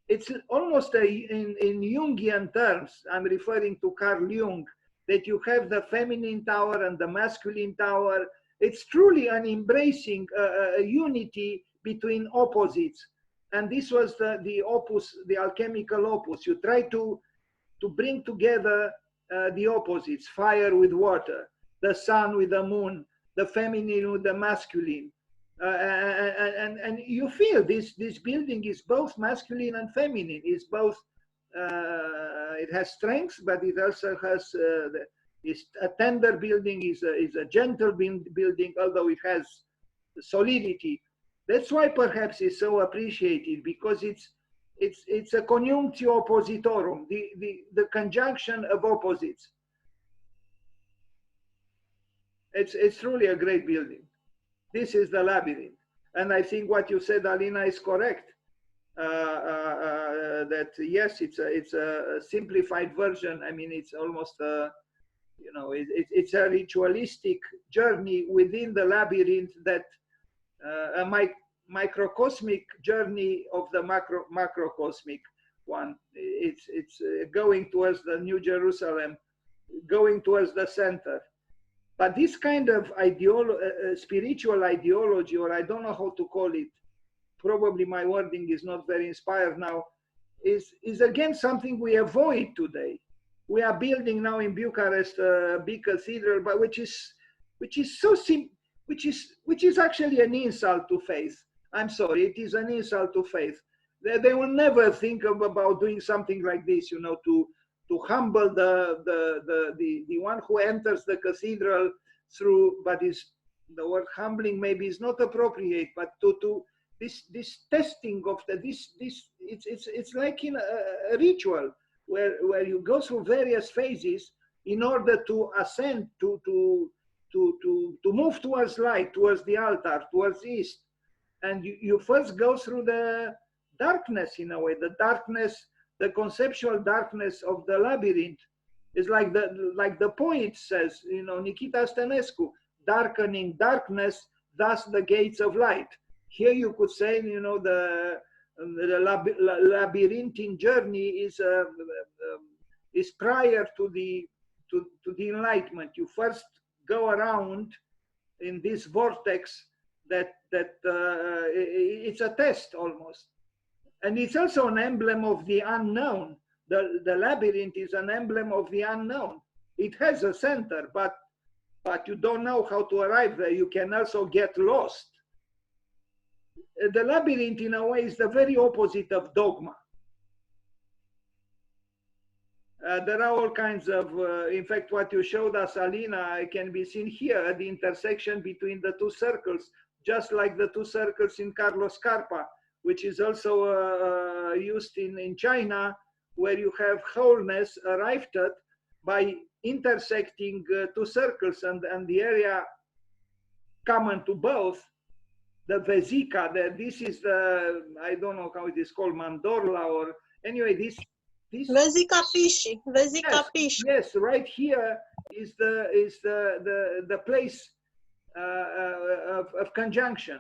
it's almost in Jungian terms, I'm referring to Carl Jung, that you have the feminine tower and the masculine tower. It's truly an embracing a unity between opposites. And this was the opus, the alchemical opus. You try to bring together the opposites, fire with water, the sun with the moon, the feminine with the masculine. And you feel this building is both masculine and feminine. It's both, it has strengths, but it also has, it's a tender building, is a gentle building, although it has solidity. That's why perhaps it's so appreciated, because it's a conjunctio oppositorum, the conjunction of opposites. It's truly a great building. This is the labyrinth. And I think what you said, Alina, is correct. That yes, it's a simplified version. I mean, it's almost you know, it's a ritualistic journey within the labyrinth, that a microcosmic journey of the macrocosmic one. It's going towards the New Jerusalem, going towards the center. But this kind of spiritual ideology, or I don't know how to call it, probably my wording is not very inspired now, is again something we avoid today. We are building now in Bucharest a big cathedral, but which is so simple, which is actually an insult to faith. I'm sorry, it is an insult to faith. They will never think about doing something like this, you know, to humble the one who enters the cathedral through, but is the word humbling maybe is not appropriate, but to this testing of it's like in a ritual where you go through various phases in order to ascend, to move towards light, towards the altar, towards east. And you first go through the darkness, in a way, the darkness, the conceptual darkness of the labyrinth. Is like the poet says, you know, Nikita Stănescu, darkening darkness, thus the gates of light. Here you could say, you know, the labyrinthine journey is prior to the enlightenment. You first go around in this vortex that it's a test almost. And it's also an emblem of the unknown. The labyrinth is an emblem of the unknown. It has a center, but you don't know how to arrive there. You can also get lost. The labyrinth, in a way, is the very opposite of dogma. There are all kinds of, in fact, what you showed us, Alina, can be seen here at the intersection between the two circles, just like the two circles in Carlos Carpa, which is also used in China, where you have wholeness arrived at by intersecting two circles, and the area common to both, the Vesica, this is the, I don't know how it is called, Mandorla, or anyway, this Vesica Pisci, Vesica Pisci. Yes, right here is the place of conjunction.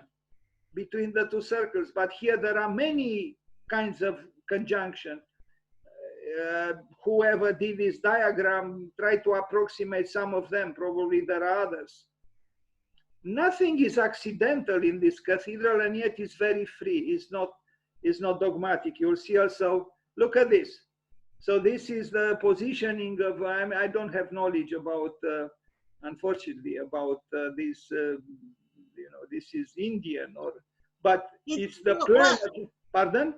between the two circles. But here there are many kinds of conjunction. Whoever did this diagram tried to approximate some of them. Probably there are others. Nothing is accidental in this cathedral, and yet it's very free. It's not dogmatic. You'll see also, look at this. So this is the positioning of, I don't have knowledge about, unfortunately, about this, you know, this is Indian, but it's the plan. Pardon?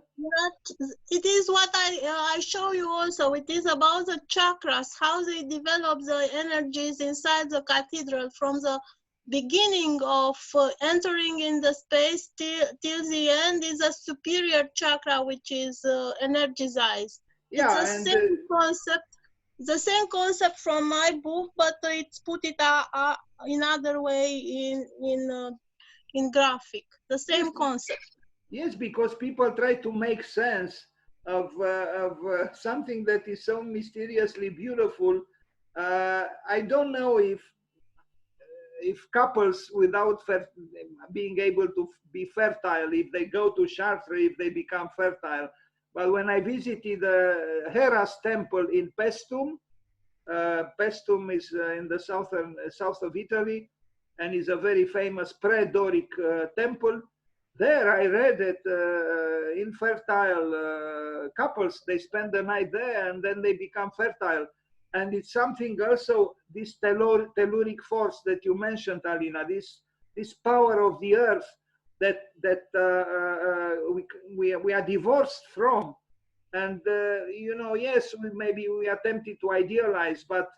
It is what I show you also. It is about the chakras, how they develop the energies inside the cathedral from the beginning of entering in the space till the end is a superior chakra which is energized. Yeah, it's the same concept. The same concept from my book, but it's put it in other way in graphic. The same concept. Yes, because people try to make sense of something that is so mysteriously beautiful. I don't know if couples without being able to be fertile, if they go to Chartres, if they become fertile. But when I visited Hera's temple in Paestum, Paestum is in the south of Italy, and is a very famous pre-Doric temple. There I read that infertile couples, they spend the night there and then they become fertile. And it's something also, this telluric force that you mentioned, Alina, this power of the earth that we are divorced from. And, you know, yes, maybe we are tempted to idealize, but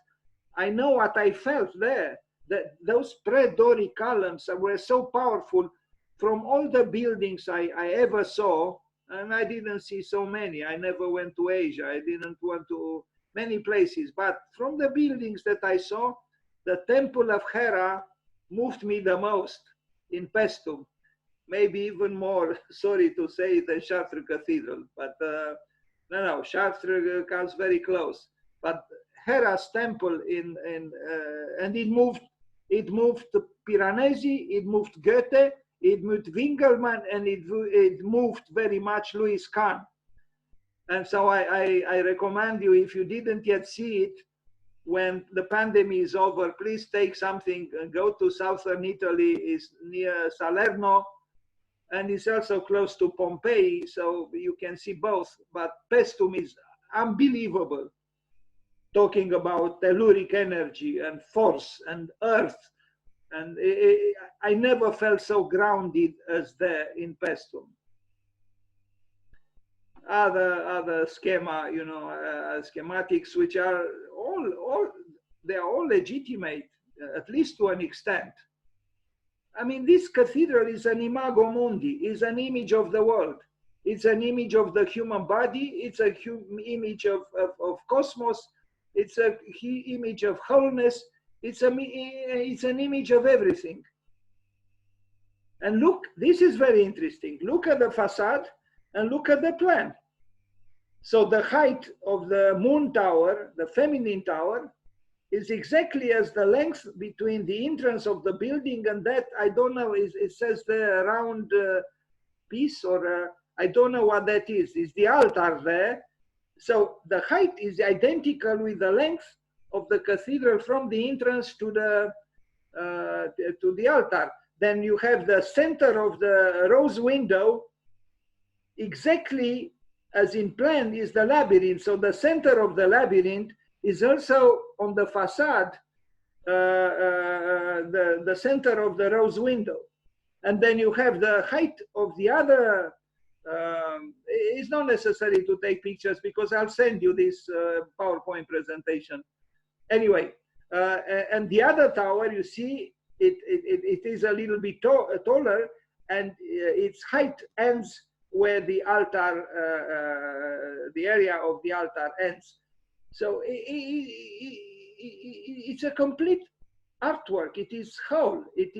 I know what I felt there, that those pre-Doric columns were so powerful. From all the buildings I ever saw, and I didn't see so many, I never went to Asia, I didn't went to many places, but from the buildings that I saw, the temple of Hera moved me the most in Paestum, maybe even more, sorry to say, than Chartres Cathedral, but no, Chartres comes very close. But Hera's temple and it moved Piranesi, it moved Goethe, it moved Winkelmann, and it moved very much Louis Kahn. And so I recommend you, if you didn't yet see it, when the pandemic is over, please take something and go to southern Italy. It's near Salerno, and it's also close to Pompeii, so you can see both. But Paestum is unbelievable, talking about telluric energy and force and earth. And I never felt so grounded as there in Paestum. Other schema, you know, schematics, which are they are all legitimate, at least to an extent. I mean, this cathedral is an imago mundi, is an image of the world. It's an image of the human body. It's an image of cosmos. It's an image of wholeness. It's an image of everything. And look, this is very interesting. Look at the facade and look at the plan. So the height of the moon tower, the feminine tower, is exactly as the length between the entrance of the building and that, I don't know, it says the round piece, or I don't know what that is. Is the altar there? So the height is identical with the length of the cathedral from the entrance to the altar. Then you have the center of the rose window, exactly as in plan is the labyrinth. So the center of the labyrinth is also on the facade, the center of the rose window. And then you have the height of the other, it's not necessary to take pictures because I'll send you this PowerPoint presentation. Anyway, and the other tower, you see, it is a little bit taller, and its height ends where the altar, the area of the altar ends. So it's a complete artwork. It is whole. It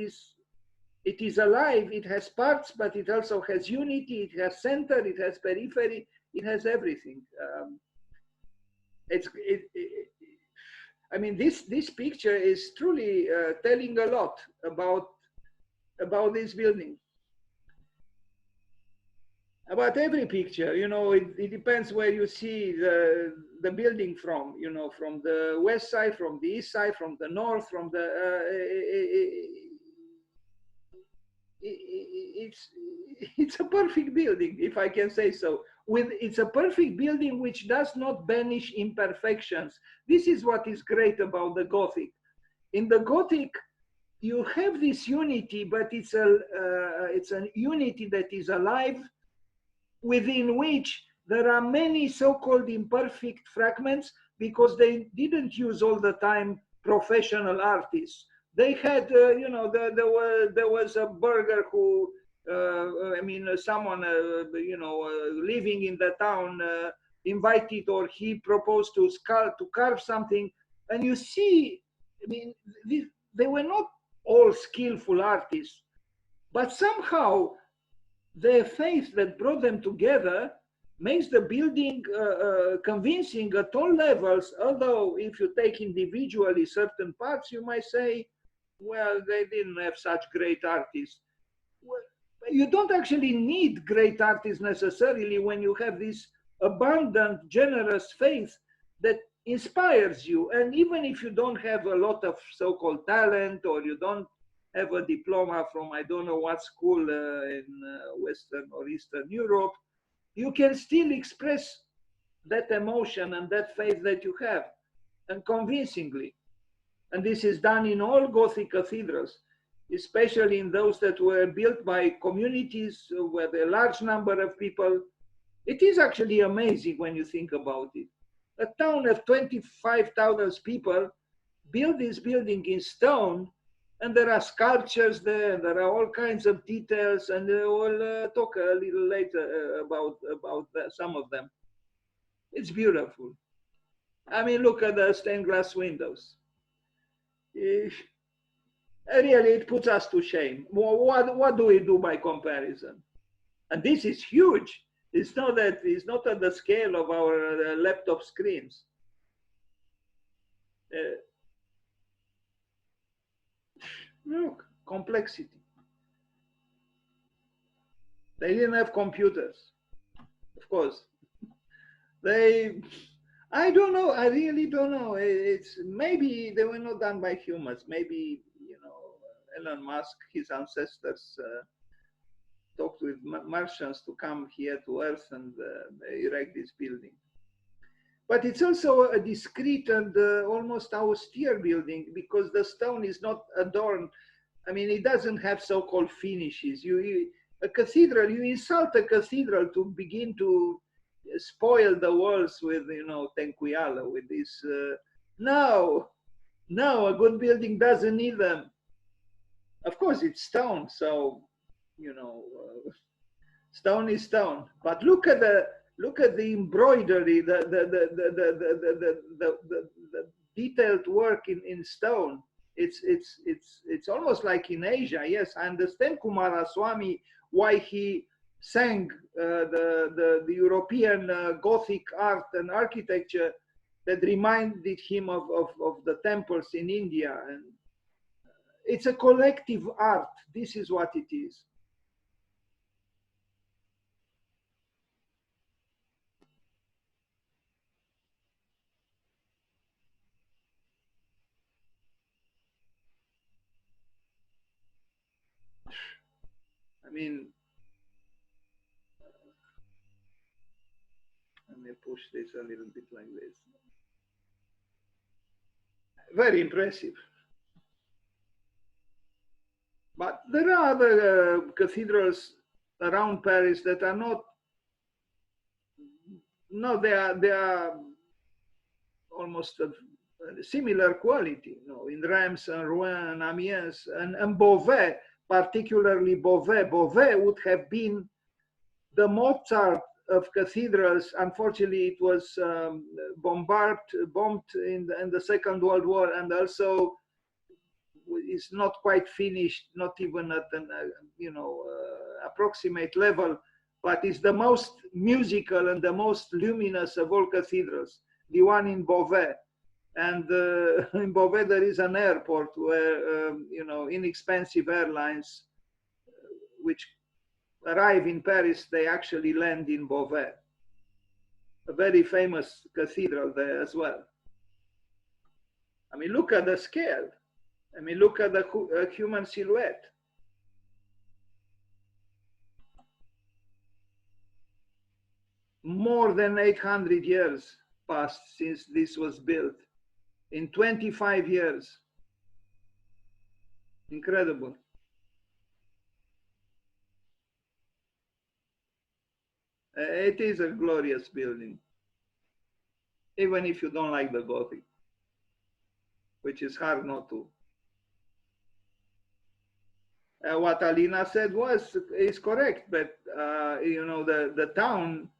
is alive. It has parts, but it also has unity. It has center. It has periphery. It has everything. I mean, this picture is truly telling a lot about this building. about every picture, you know, it depends where you see the building from, you know, from the west side, from the east side, from the north, from the, it's it's a perfect building, if I can say so. It's a perfect building which does not banish imperfections. This is what is great about the Gothic. In the Gothic, you have this unity, but it's a unity that is alive, within which there are many so-called imperfect fragments, because they didn't use all the time professional artists. They had, you know, there was a burgher who, I mean, someone, you know, living in the town, invited, or he proposed to carve something, and you see, I mean, they were not all skillful artists, but somehow their faith that brought them together makes the building convincing at all levels. Although if you take individually certain parts, you might say, well, they didn't have such great artists. Well, you don't actually need great artists necessarily when you have this abundant, generous faith that inspires you. And even if you don't have a lot of so-called talent, or you don't have a diploma from I don't know what school in Western or Eastern Europe, you can still express that emotion and that faith that you have, and convincingly. And this is done in all Gothic cathedrals, especially in those that were built by communities with a large number of people. It is actually amazing when you think about it. A town of 25,000 people built this building in stone, and there are sculptures there, there are all kinds of details, and we'll talk a little later about some of them. It's beautiful. I mean, look at the stained glass windows. Really, it puts us to shame. What do we do by comparison? And this is huge. It's not at the scale of our laptop screens. Look, complexity. They didn't have computers, of course. I don't know. I really don't know. It's maybe they were not done by humans. Maybe, you know, Elon Musk, his ancestors, talked with Martians to come here to Earth and erect this building. But it's also a discreet and almost austere building, because the stone is not adorned. I mean, it doesn't have so-called finishes. A cathedral, you insult a cathedral to begin to spoil the walls with, you know, tenquiala, with this. No, a good building doesn't need them. Of course, it's stone, so, you know, stone is stone. But look at the embroidery, the detailed work in stone. It's almost like in Asia. Yes, I understand Kumaraswamy, why he sang the European Gothic art and architecture that reminded him of the temples in India. And it's a collective art. This is what it is. I mean, let me push this a little bit like this. Very impressive. But there are other cathedrals around Paris that are not. No, they are almost of similar quality. You know, in Reims and Rouen and Amiens and Beauvais, particularly Beauvais. Beauvais would have been the Mozart of cathedrals. Unfortunately, it was bombed in the Second World War, and also is not quite finished, not even at an approximate level, but is the most musical and the most luminous of all cathedrals, the one in Beauvais. And in Beauvais there is an airport where inexpensive airlines, which arrive in Paris, they actually land in Beauvais, a very famous cathedral there as well. I mean, look at the scale. I mean, look at the human silhouette. More than 800 years passed since this was built. In 25 years. Incredible. It is a glorious building, even if you don't like the Gothic, which is hard not to. What Alina said is correct, but you know, the town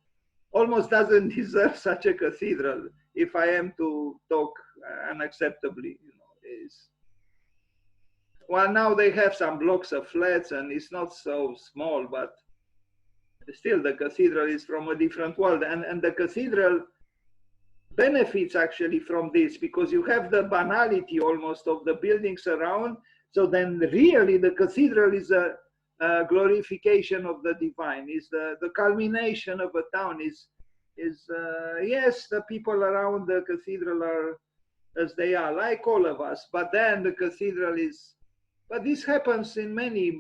almost doesn't deserve such a cathedral. If I am to talk unacceptably, you know, is well, now they have some blocks of flats and it's not so small, but still the cathedral is from a different world, and the cathedral benefits actually from this, because you have the banality almost of the buildings around. So then really the cathedral is a glorification of the divine, is the culmination of a town, is yes, the people around the cathedral are as they are, like all of us, but then the cathedral is, but this happens in many,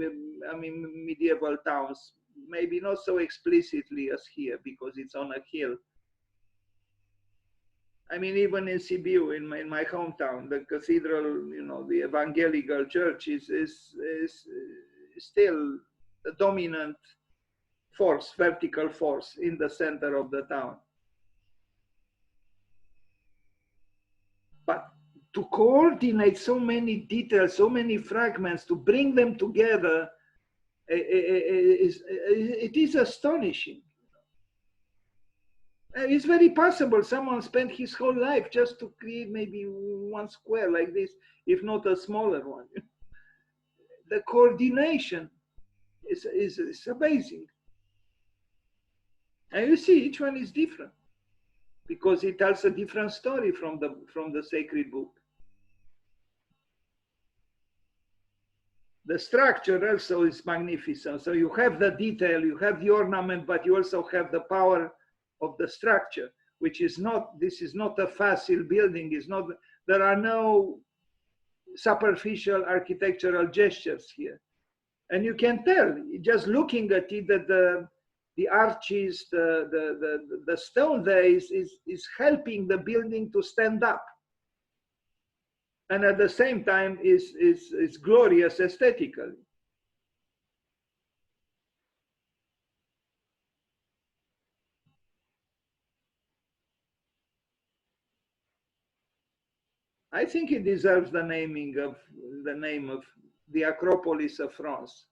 I mean, medieval towns, maybe not so explicitly as here because it's on a hill. I mean, even in Sibiu, in my hometown, the cathedral, you know, the evangelical church is still the dominant force, vertical force in the center of the town. But to coordinate so many details, so many fragments, to bring them together, it is astonishing. It's very possible someone spent his whole life just to create maybe one square like this, if not a smaller one. The coordination is amazing. And you see, each one is different because it tells a different story from the sacred book. The structure also is magnificent. So you have the detail, you have the ornament, but you also have the power of the structure, which is not, this is not a facile building, is not, there are no superficial architectural gestures here. And you can tell, just looking at it, that the arches, the stone there is helping the building to stand up. And at the same time is glorious aesthetically. I think it deserves the name of the Acropolis of France.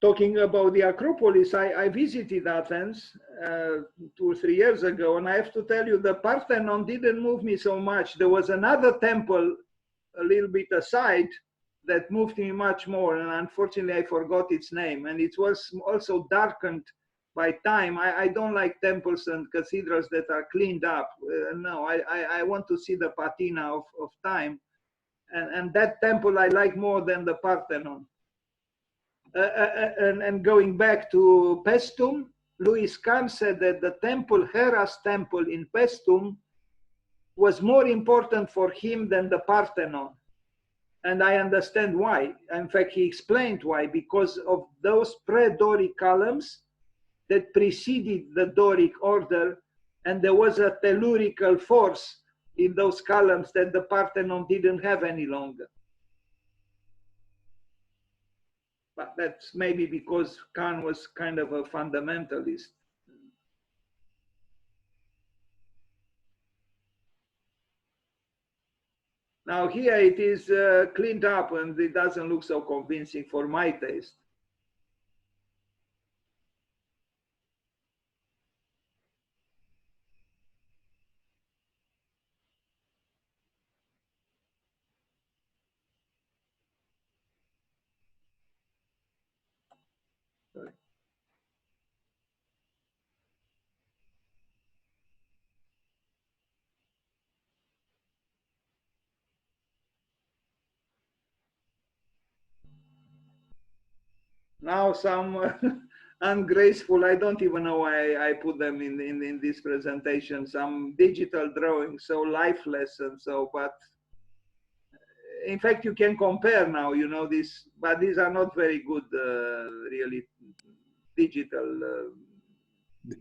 Talking about the Acropolis, I visited Athens 2 or 3 years ago, and I have to tell you, the Parthenon didn't move me so much. There was another temple a little bit aside that moved me much more, and unfortunately I forgot its name, and it was also darkened by time. I don't like temples and cathedrals that are cleaned up. No, I want to see the patina of time, and that temple I like more than the Parthenon. And going back to Paestum, Louis Kahn said that the temple, Hera's temple in Paestum, was more important for him than the Parthenon. And I understand why. In fact, he explained why, because of those pre-Doric columns that preceded the Doric order, and there was a tellurical force in those columns that the Parthenon didn't have any longer. But that's maybe because Khan was kind of a fundamentalist. Now here it is cleaned up and it doesn't look so convincing for my taste. Sorry. Now some ungraceful, I don't even know why I put them in this presentation, some digital drawings, so lifeless and so, but in fact you can compare now, you know, this, but these are not very good, really digital.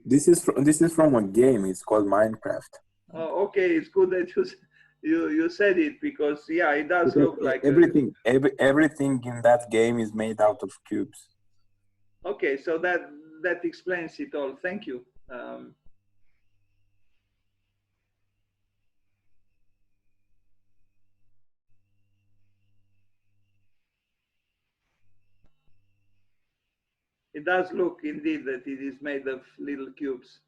This is from a game. It's called Minecraft. Oh, okay, it's good that you said it, because yeah, it does look like everything in that game is made out of cubes. Okay, so that explains it all. Thank you. It does look indeed that it is made of little cubes.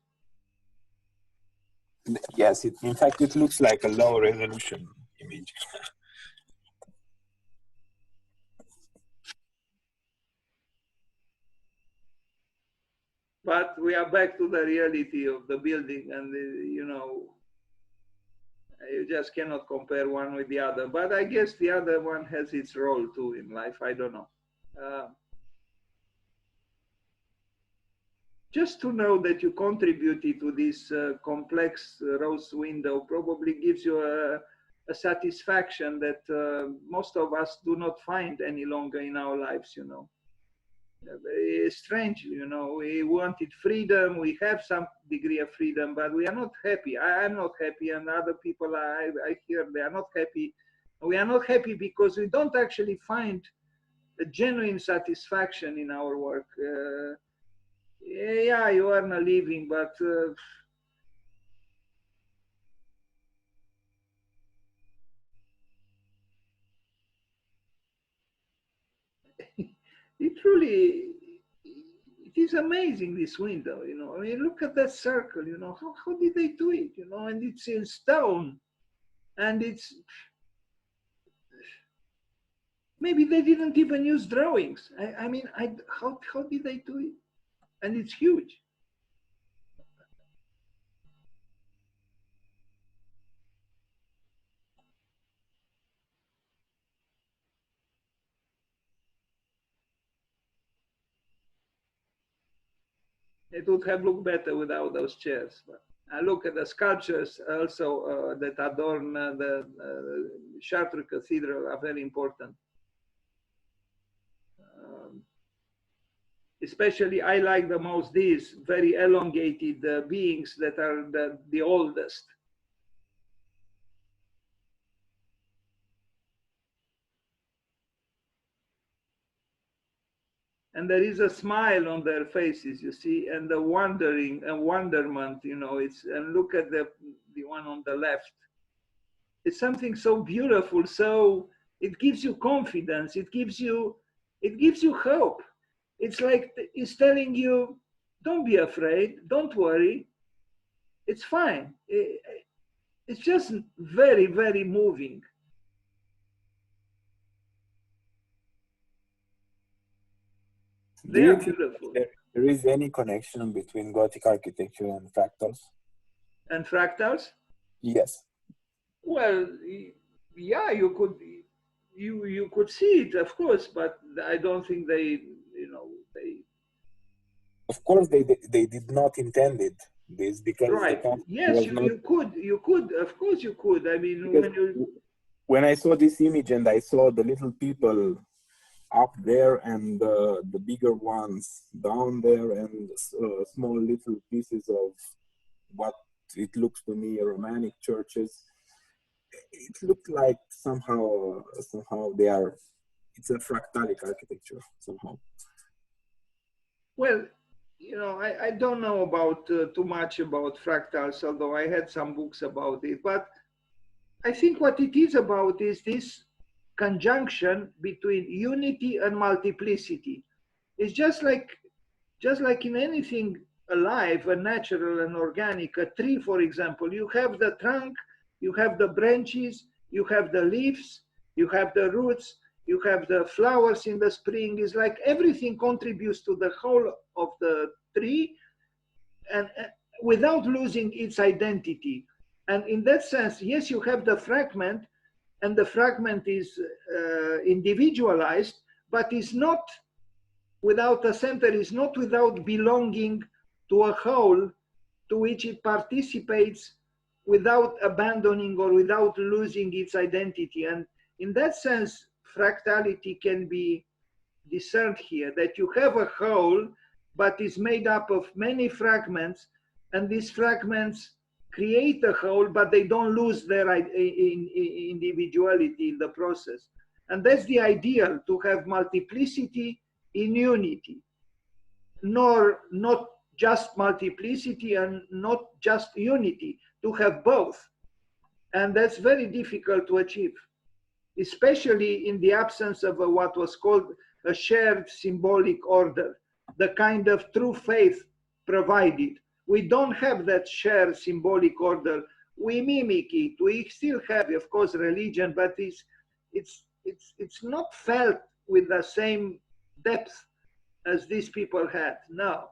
Yes, in fact, it looks like a low resolution image. But we are back to the reality of the building, and you know, you just cannot compare one with the other. But I guess the other one has its role too in life. I don't know. Just to know that you contributed to this complex rose window probably gives you a satisfaction that most of us do not find any longer in our lives, you know. Very strange, you know. We wanted freedom, we have some degree of freedom, but we are not happy. I'm not happy, and other people I hear, they are not happy. We are not happy because we don't actually find a genuine satisfaction in our work. Yeah, you earn a living, but it truly, it is amazing, this window, you know. I mean, look at that circle, you know. How did they do it, you know? And it's in stone, and it's, maybe they didn't even use drawings. I mean, how did they do it? And it's huge. It would have looked better without those chairs. But I look at the sculptures also that adorn the Chartres Cathedral are very important. Especially, I like the most these very elongated beings that are the oldest. And there is a smile on their faces, you see, and the wondering and wonderment, you know. It's, and look at the one on the left. It's something so beautiful. So it gives you confidence. It gives you hope. It's like it's telling you, don't be afraid, don't worry, it's fine. It's just very, very moving. They are beautiful. There is any connection between Gothic architecture and fractals? And fractals? Yes. Well, yeah, you could see it, of course, but I don't think they, you know, they. Of course, they did not intend it. This because right. Yes, you could. Of course, you could. I mean, when I saw this image and I saw the little people up there and the bigger ones down there and small little pieces of what it looks to me Romanic churches, it looked like somehow they are. It's a fractalic architecture somehow. Well, you know, I don't know about too much about fractals, although I had some books about it. But I think what it is about is this conjunction between unity and multiplicity. It's just like in anything alive and natural and organic, a tree, for example, you have the trunk, you have the branches, you have the leaves, you have the roots, you have the flowers in the spring. It's like everything contributes to the whole of the tree, and without losing its identity. And in that sense, yes, you have the fragment, and the fragment is individualized, but is not without a center is not without belonging to a whole to which it participates without abandoning or without losing its identity. And in that sense, fractality can be discerned here, that you have a whole, but is made up of many fragments, and these fragments create a whole, but they don't lose their individuality in the process. And that's the ideal, to have multiplicity in unity, nor not just multiplicity and not just unity, to have both. And that's very difficult to achieve, especially in the absence of what was called a shared symbolic order, the kind of true faith provided. We don't have that shared symbolic order. We mimic it. We still have, of course, religion, but it's not felt with the same depth as these people had. No.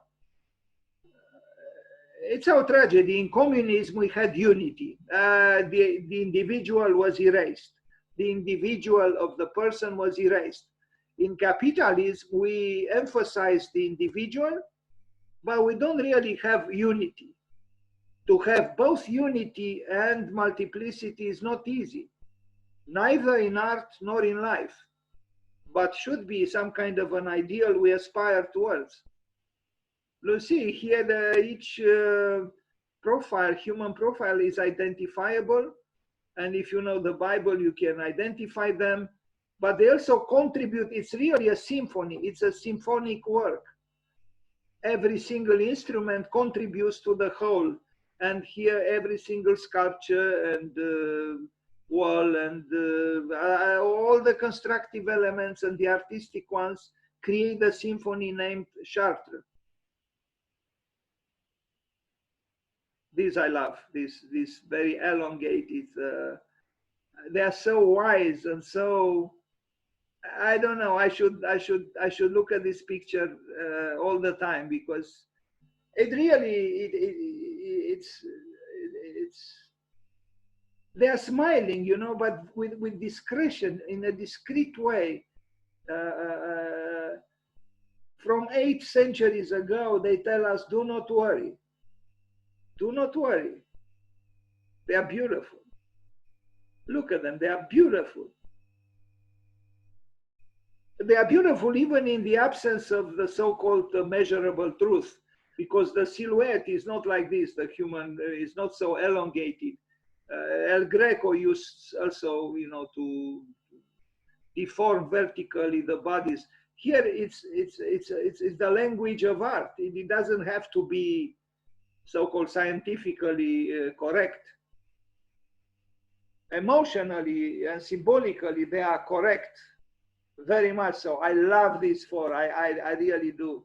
It's our tragedy. In communism, we had unity. The individual was erased. The individual of the person was erased. In capitalism, we emphasize the individual, but we don't really have unity. To have both unity and multiplicity is not easy, neither in art nor in life, but should be some kind of an ideal we aspire towards. Lucy, here each profile, human profile, is identifiable, and if you know the Bible, you can identify them, but they also contribute. It's really a symphony. It's a symphonic work. Every single instrument contributes to the whole, and here every single sculpture and wall and all the constructive elements and the artistic ones create a symphony named Chartres. These I love, these very elongated, they are so wise and so, I don't know, I should look at this picture all the time, because it really, it's they are smiling, you know, but with discretion, in a discreet way. From 8 centuries ago, they tell us, do not worry. Do not worry. They are beautiful. Look at them, they are beautiful. They are beautiful even in the absence of the so-called measurable truth, because the silhouette is not like this. The human is not so elongated. El Greco used also, you know, to deform vertically the bodies. Here it's the language of art. It doesn't have to be so-called scientifically correct. Emotionally and symbolically, they are correct, very much so. I love these 4, I really do.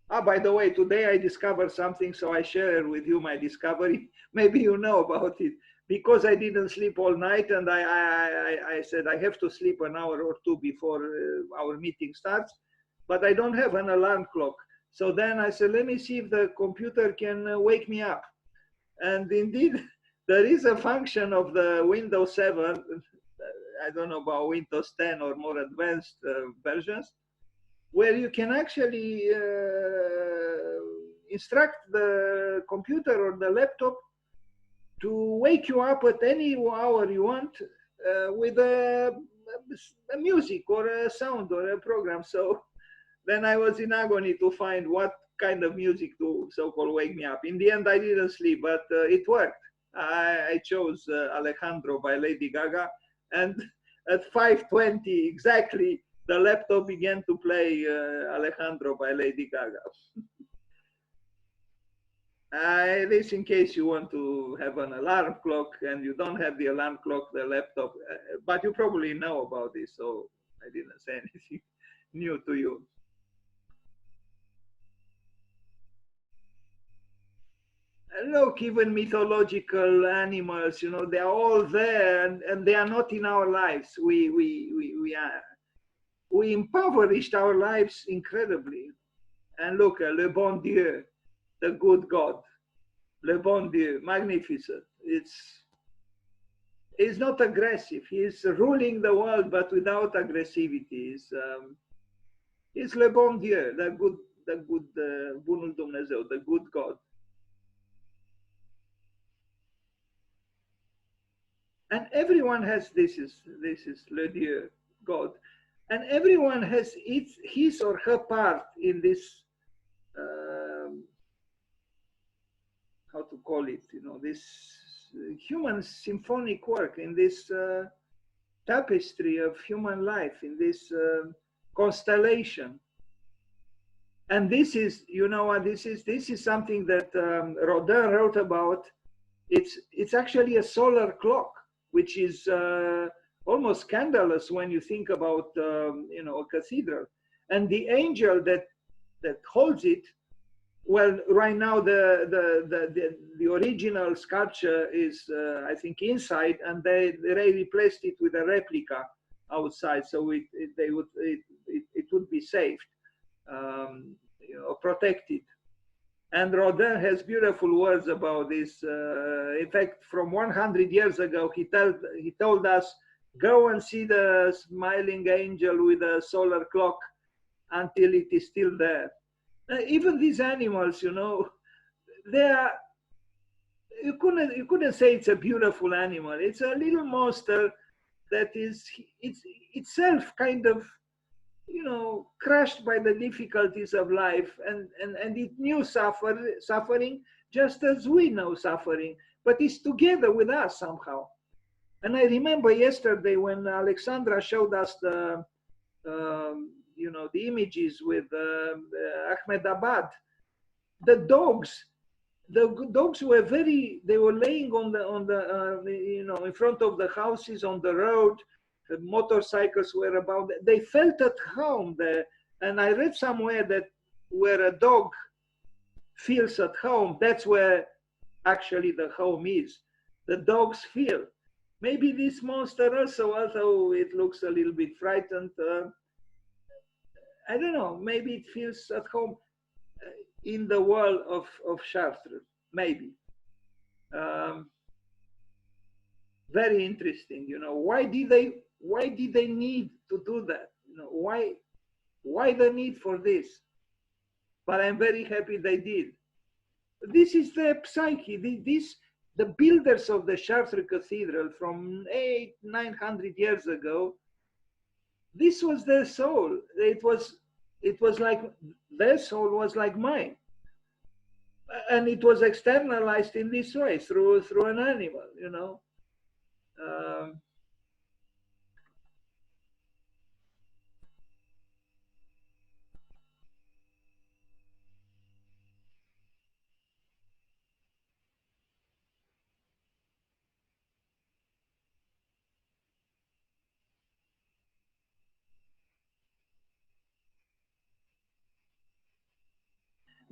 By the way, today I discovered something, so I share with you my discovery. Maybe you know about it. Because I didn't sleep all night, and I said I have to sleep an hour or 2 before our meeting starts, but I don't have an alarm clock. So then I said, let me see if the computer can wake me up. And indeed, there is a function of the Windows 7, I don't know about Windows 10 or more advanced versions, where you can actually instruct the computer or the laptop to wake you up at any hour you want with a music or a sound or a program. So then I was in agony to find what kind of music to so-called wake me up. In the end, I didn't sleep, but it worked. I chose Alejandro by Lady Gaga, and at 5:20 exactly, the laptop began to play Alejandro by Lady Gaga. This in case you want to have an alarm clock and you don't have the alarm clock, the laptop, but you probably know about this, so I didn't say anything new to you. Look, even mythological animals, you know, they are all there, and they are not in our lives. We impoverished our lives incredibly. And look, le bon Dieu, the good God, le bon Dieu, magnificent. It's not aggressive. He's ruling the world, but without aggressivity. It's le bon Dieu, the good, bunul Dumnezeu, the good God. And everyone has, this is le Dieu, God. And everyone has his or her part in this, how to call it, you know, this human symphonic work, in this tapestry of human life, in this constellation. And this is, you know what, this is something that Rodin wrote about. It's actually a solar clock, which is almost scandalous when you think about you know, a cathedral. And the angel that holds it, well, right now the original sculpture is I think inside, and they replaced it with a replica outside, so it would be saved, you know, protected. And Rodin has beautiful words about this. In fact, from 100 years ago, he told us, go and see the smiling angel with a solar clock until it is still there. Even these animals, you know, they are, you couldn't say it's a beautiful animal. It's a little monster that is, it's itself kind of, you know, crushed by the difficulties of life, and it knew suffering just as we know suffering, but it's together with us somehow. And I remember yesterday when Alexandra showed us the you know, the images with Ahmedabad, the dogs were they were laying on the you know, in front of the houses, on the road. The motorcycles were about, they felt at home there. And I read somewhere that where a dog feels at home, that's where actually the home is. The dogs feel. Maybe this monster also, although it looks a little bit frightened, I don't know, maybe it feels at home in the world of Chartres, maybe. Very interesting, you know, why did they need to do that? You know, why the need for this? But I'm very happy they did. This is their psyche. The builders of the Chartres Cathedral from 800-900 years ago, this was their soul. It was like, their soul was like mine. And it was externalized in this way, through an animal, you know.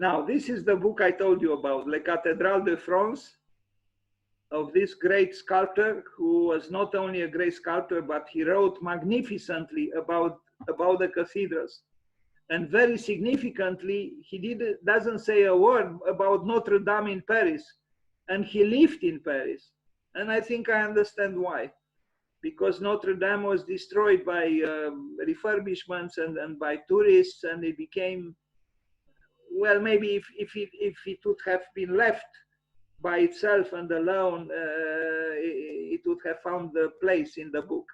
Now, this is the book I told you about, Le Cathedral de France, of this great sculptor, who was not only a great sculptor, but he wrote magnificently about the cathedrals. And very significantly, he doesn't say a word about Notre Dame in Paris. And he lived in Paris. And I think I understand why. Because Notre Dame was destroyed by refurbishments and by tourists, and it became, well, maybe if it would have been left by itself and alone, it would have found the place in the book.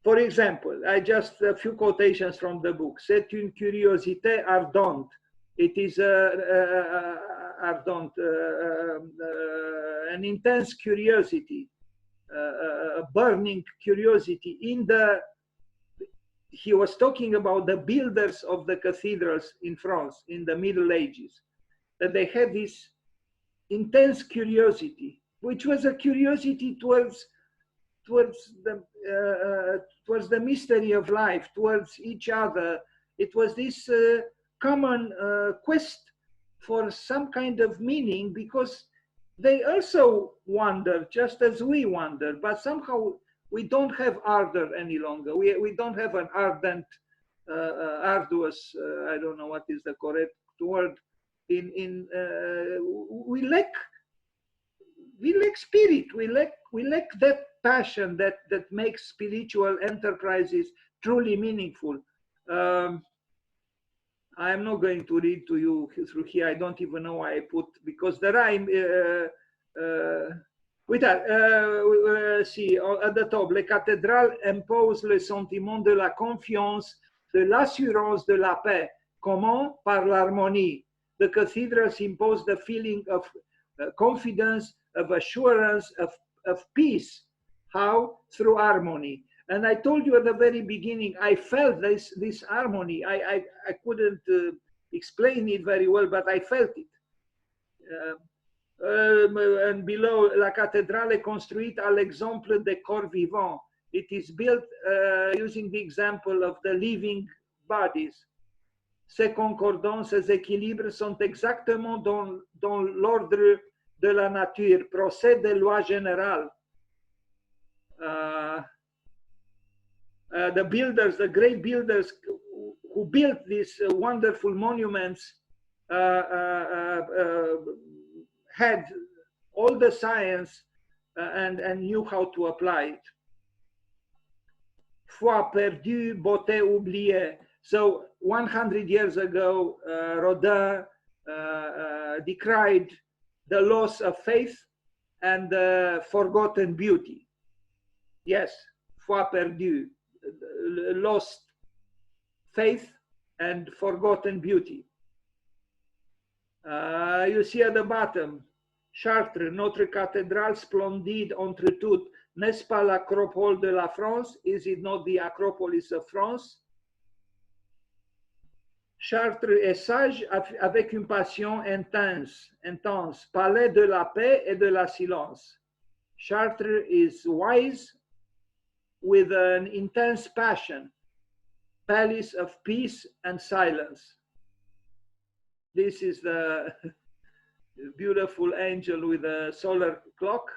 For example, a few quotations from the book. C'est une curiosité ardente. It is ardent, an intense curiosity, a burning curiosity. He was talking about the builders of the cathedrals in France in the Middle Ages, that they had this intense curiosity, which was a curiosity towards the mystery of life, towards each other. It was this common quest for some kind of meaning, because they also wonder just as we wonder, but somehow we don't have ardor any longer. We don't have an ardent, arduous, I don't know what is the correct word. We lack spirit. We lack that passion that makes spiritual enterprises truly meaningful. I'm not going to read to you through here. I don't even know why I put, because the rhyme, si, at the top, les cathédrales imposent le sentiment de la confiance, de l'assurance de la paix. Comment? Par l'harmonie. The cathedrals impose the feeling of confidence, of assurance, of peace. How? Through harmony. And I told you at the very beginning, I felt this harmony. I couldn't explain it very well, but I felt it. And below, la cathédrale est construite à l'exemple des corps vivants. It is built using the example of the living bodies. Ces concordances, ces équilibres sont exactement dans l'ordre de la nature, procède des lois générales. The builders, the great builders who built these wonderful monuments had all the science and knew how to apply it. Foi perdue, beauté oubliée. So 100 years ago, Rodin decried the loss of faith and forgotten beauty. Yes, foi perdue, lost faith and forgotten beauty. You see at the bottom, Chartres, notre cathédrale splendide entre toutes. N'est-ce pas l'acropole de la France? Is it not the Acropolis of France? Chartres est sage avec une passion intense, palais de la paix et de la silence. Chartres is wise with an intense passion, palace of peace and silence. This is the beautiful angel with a solar clock.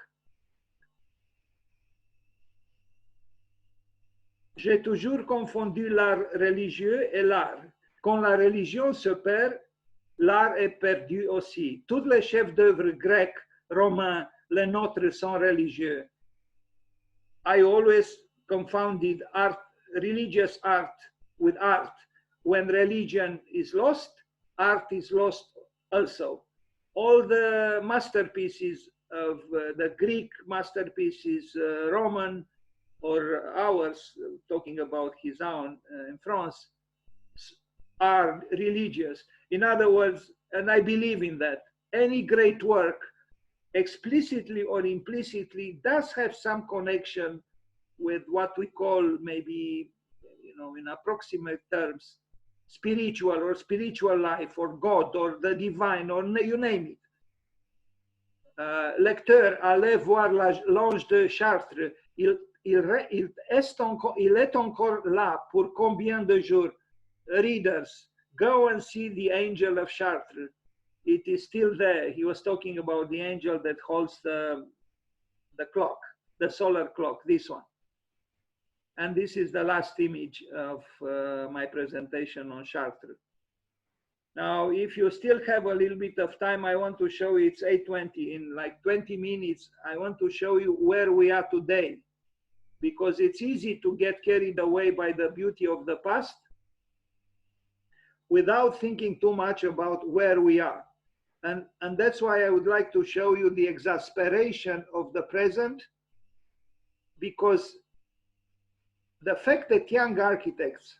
J'ai toujours confondu l'art religieux et l'art. Quand la religion se perd, l'art est perdu aussi. Tous les chefs d'œuvre grecs, romains, les nôtres sont religieux. I always confounded art, religious art with art. When religion is lost, art is lost also. All the masterpieces of the Greek masterpieces, Roman or ours, talking about his own in France, are religious. In other words, and I believe in that, any great work, explicitly or implicitly, does have some connection with what we call, maybe, in approximate terms, spiritual or spiritual life or God or the divine or you name it. Lecteur, allez voir l'ange de Chartres. Il est encore là pour combien de jours? Readers, go and see the angel of Chartres. It is still there. He was talking about the angel that holds the clock, the solar clock, this one. And this is the last image of my presentation on Chartres. Now, if you still have a little bit of time, I want to show you, it's 8:20, in like 20 minutes, I want to show you where we are today, because it's easy to get carried away by the beauty of the past without thinking too much about where we are. And that's why I would like to show you the exasperation of the present, because the fact that young architects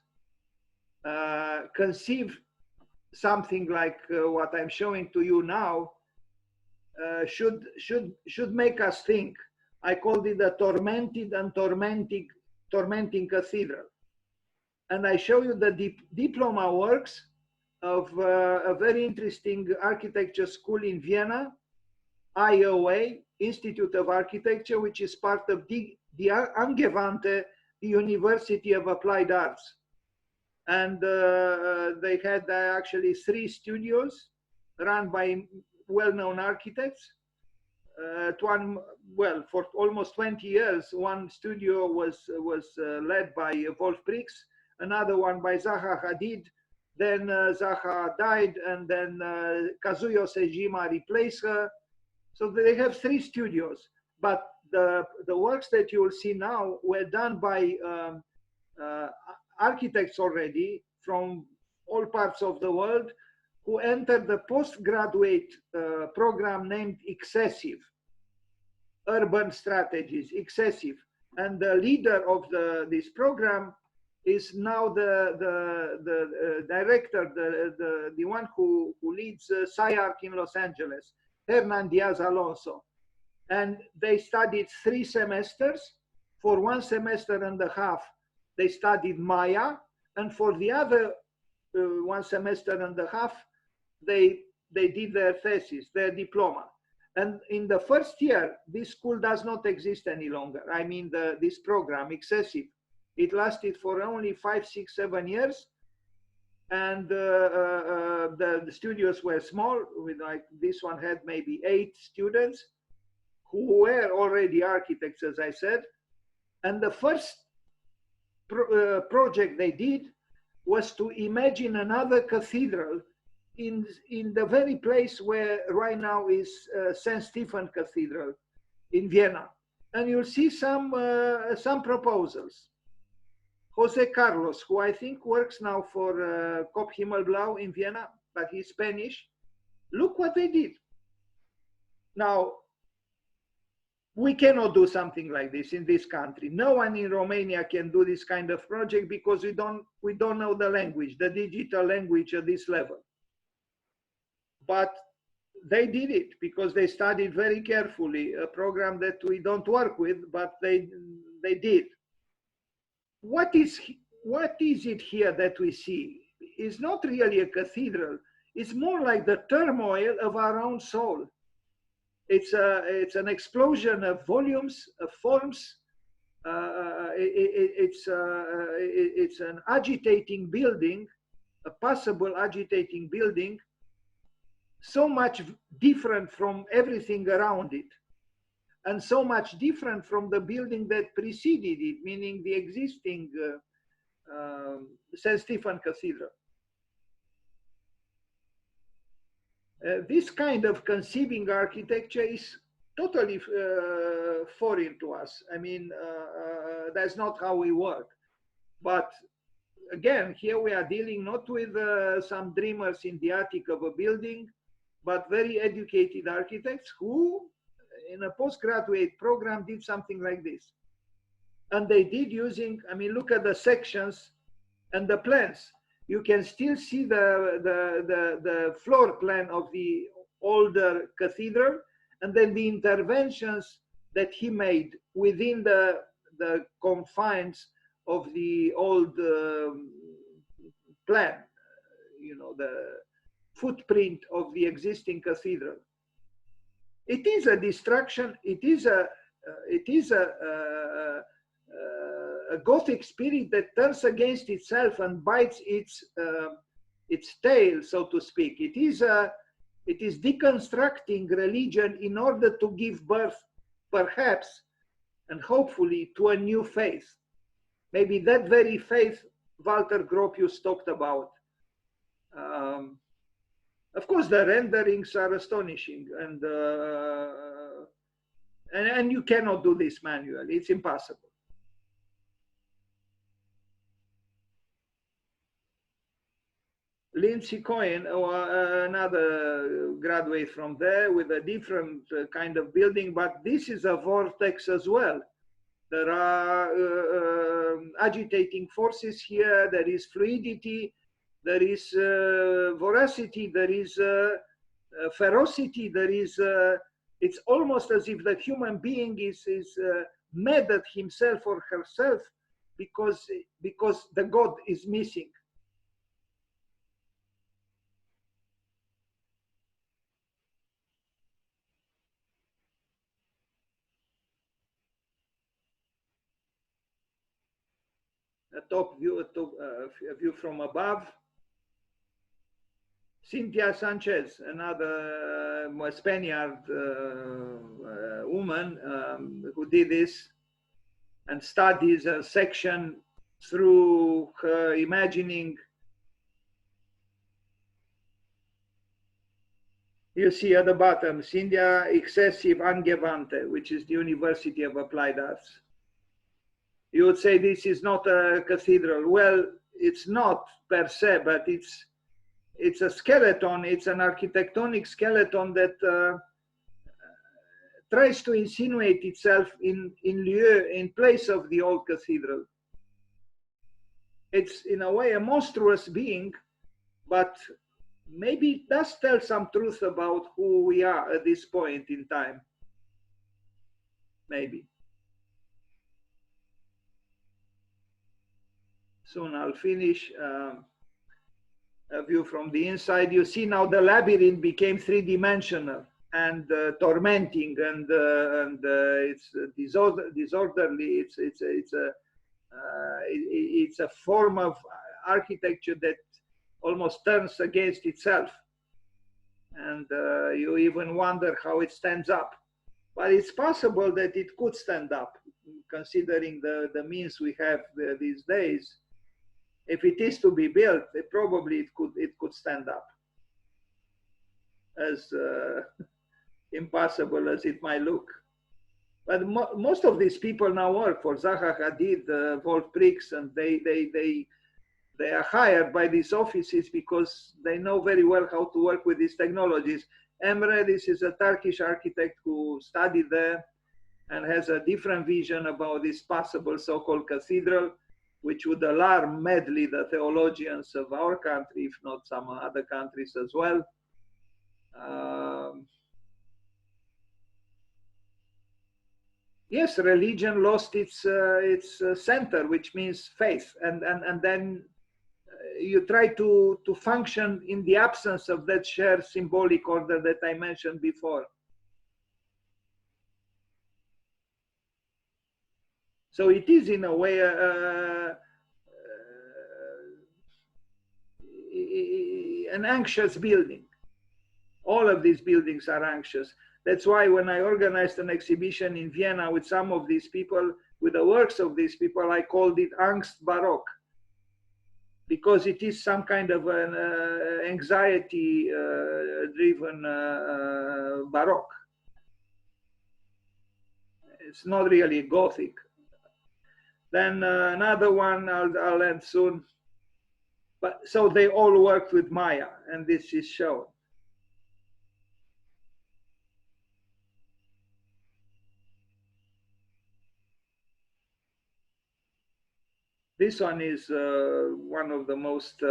conceive something like what I'm showing to you now should make us think. I called it a tormented and tormenting cathedral. And I show you the diploma works of a very interesting architecture school in Vienna, IOA, Institute of Architecture, which is part of the Angewandte, the University of Applied Arts. And they had actually 3 studios run by well-known architects. For almost 20 years, one studio was led by Wolf Prix, another one by Zaha Hadid. Then Zaha died, and then Kazuyo Sejima replaced her. So they have 3 studios. But the works that you will see now were done by architects already from all parts of the world who entered the postgraduate program named Excessive, Urban Strategies, Excessive. And the leader of this program is now the director, the one who leads SciArc in Los Angeles, Hernan Diaz Alonso. And they studied 3 semesters. For 1 semester and a half, they studied Maya. And for the other 1 semester and a half, they did their thesis, their diploma. And in the first year, this school does not exist any longer. I mean, this program, Excessive, it lasted for only 5, 6, 7 years. And the studios were small, with like this one had maybe 8 students who were already architects, as I said. And the first project they did was to imagine another cathedral in the very place where right now is St. Stephen Cathedral in Vienna. And you'll see some proposals. Jose Carlos, who I think works now for Kop Himmelblau in Vienna, but he's Spanish. Look what they did. Now, we cannot do something like this in this country. No one in Romania can do this kind of project because we don't know the language, the digital language at this level. But they did it because they studied very carefully a program that we don't work with, but they did. What is it here that we see? It's not really a cathedral. It's more like the turmoil of our own soul. It's an explosion of volumes, of forms. It's an agitating building, a possible agitating building, so much different from everything around it, and so much different from the building that preceded it, meaning the existing St. Stephen Cathedral. This kind of conceiving architecture is totally foreign to us. I mean, that's not how we work. But again, here we are dealing not with some dreamers in the attic of a building, but very educated architects who, in a postgraduate program, did something like this. And they did using, I mean, look at the sections and the plans. You can still see the floor plan of the older cathedral, and then the interventions that he made within the confines of the old plan, you know, the footprint of the existing cathedral. It is a distraction. It is a Gothic spirit that turns against itself and bites its tail, so to speak. It is deconstructing religion in order to give birth, perhaps, and hopefully, to a new faith. Maybe that very faith Walter Gropius talked about. Of course, the renderings are astonishing, and you cannot do this manually. It's impossible. Lindsay Cohen, another graduate from there with a different kind of building, but this is a vortex as well. There are agitating forces here. There is fluidity, there is voracity, there is ferocity, there is, it's almost as if the human being is mad at himself or herself because the God is missing. A top view, a view from above. Cynthia Sanchez, another Spaniard woman who did this and studies a section through her imagining. You see at the bottom, Cynthia Excessive Angewandte, which is the University of Applied Arts. You would say this is not a cathedral. Well, it's not per se, but it's a skeleton. It's an architectonic skeleton that tries to insinuate itself in place of the old cathedral. It's in a way a monstrous being, but maybe it does tell some truth about who we are at this point in time. Maybe. Soon I'll finish. A view from the inside. You see now the labyrinth became three-dimensional and tormenting, and it's disorderly. It's a form of architecture that almost turns against itself, and you even wonder how it stands up. But it's possible that it could stand up, considering the means we have these days. If it is to be built, probably it could stand up, as impossible as it might look. But most of these people now work for Zaha Hadid, Wolf Prix, and they are hired by these offices because they know very well how to work with these technologies. Emre, this is a Turkish architect who studied there and has a different vision about this possible so-called cathedral, which would alarm madly the theologians of our country, if not some other countries as well. Yes, religion lost its center, which means faith, and then you try to function in the absence of that shared symbolic order that I mentioned before. So it is in a way an anxious building. All of these buildings are anxious. That's why when I organized an exhibition in Vienna with some of these people, with the works of these people, I called it Angst Baroque, because it is some kind of an anxiety-driven Baroque. It's not really Gothic. Then another one, I'll end soon. But so they all worked with Maya, and this is shown. This one is one of the most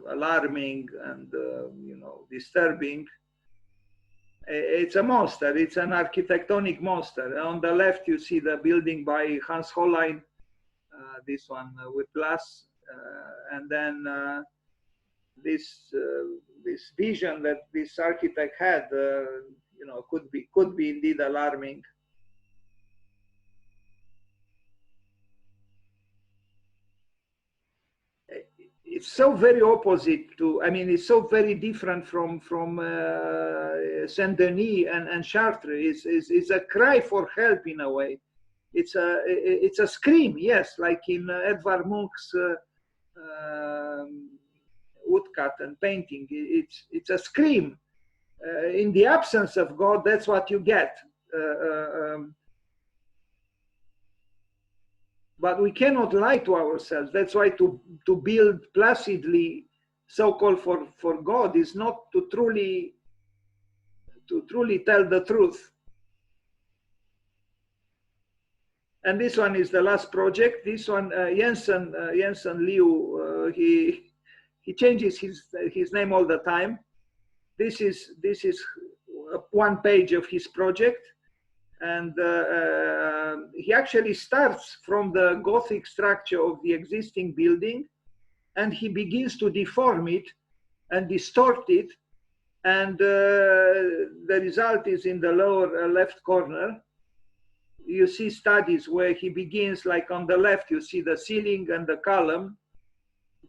alarming and disturbing. It's a monster. It's an architectonic monster. On the left, you see the building by Hans Hollein. This one with glass, and then this vision that this architect had, could be indeed alarming. It's so very opposite to, I mean, it's so very different from Saint Denis and Chartres. It's a cry for help in a way. It's a scream, yes, like in Edvard Munch's woodcut and painting. It's a scream. In the absence of God, that's what you get. But we cannot lie to ourselves. That's why to build placidly, so-called for God, is not to truly tell the truth. And this one is the last project. This one, Jensen Liu, he changes his name all the time. This is one page of his project. And he actually starts from the Gothic structure of the existing building, and he begins to deform it and distort it. And the result is in the lower left corner. You see studies where he begins, like on the left, you see the ceiling and the column,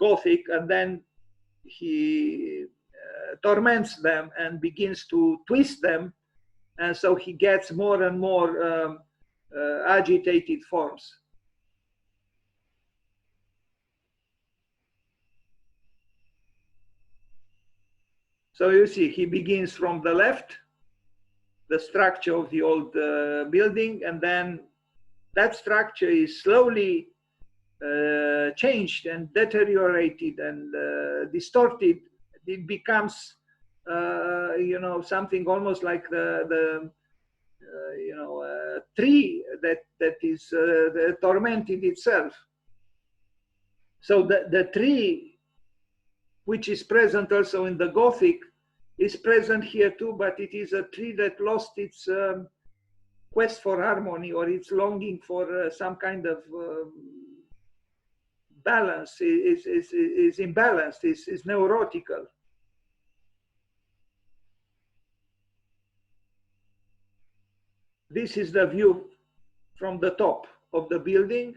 Gothic, and then he torments them and begins to twist them. And so he gets more and more agitated forms. So you see, he begins from the left, the structure of the old building, and then that structure is slowly changed and deteriorated and distorted, it becomes, you know, something almost like the you know, tree that is tormented itself. So the tree, which is present also in the Gothic, is present here too, but it is a tree that lost its quest for harmony, or its longing for some kind of balance, is imbalanced, is neurotical. This is the view from the top of the building,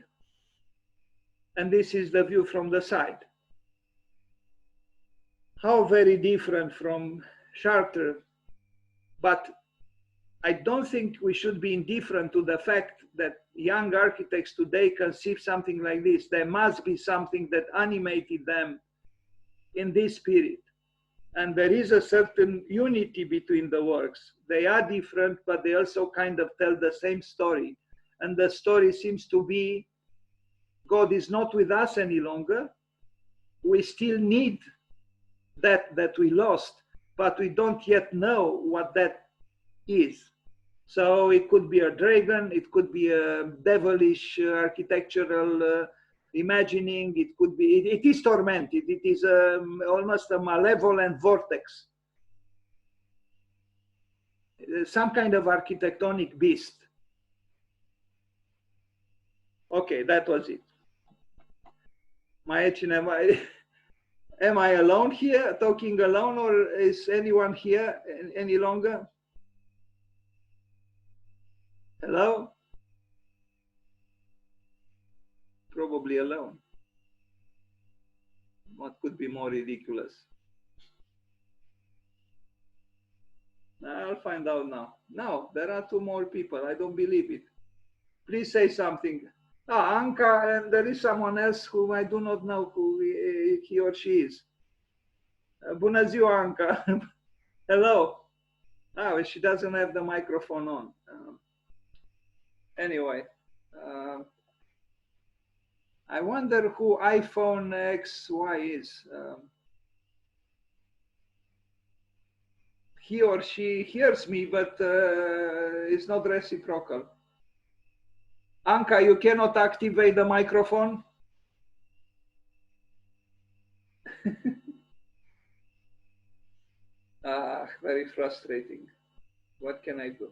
and this is the view from the side. How very different from Chartres, but I don't think we should be indifferent to the fact that young architects today conceive something like this. There must be something that animated them in this period. And there is a certain unity between the works. They are different, but they also kind of tell the same story. And the story seems to be, God is not with us any longer. We still need that we lost, but we don't yet know what that is. So it could be a dragon, it could be a devilish architectural imagining, it could be, it is tormented, it is almost a malevolent vortex, some kind of architectonic beast. Okay, that was it. Am I alone here, talking alone, or is anyone here any longer? Hello? Probably alone. What could be more ridiculous? I'll find out now. No, there are two more people. I don't believe it. Please say something. Ah, Anka, and there is someone else whom I do not know who he or she is. Bună ziua, Anka. Hello. Ah, she doesn't have the microphone on. Anyway, I wonder who iPhone XY is. He or she hears me, but it's not reciprocal. Anka, you cannot activate the microphone? Very frustrating. What can I do?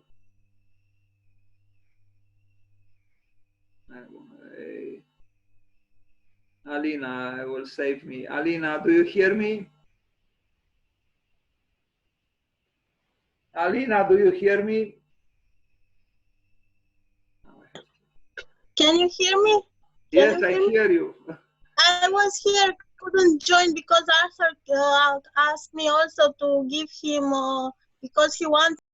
Alina will save me. Alina, do you hear me? Alina, do you hear me? Can you hear me? Yes, I hear you. I was here, couldn't join because Arthur asked me also to give him, because he wants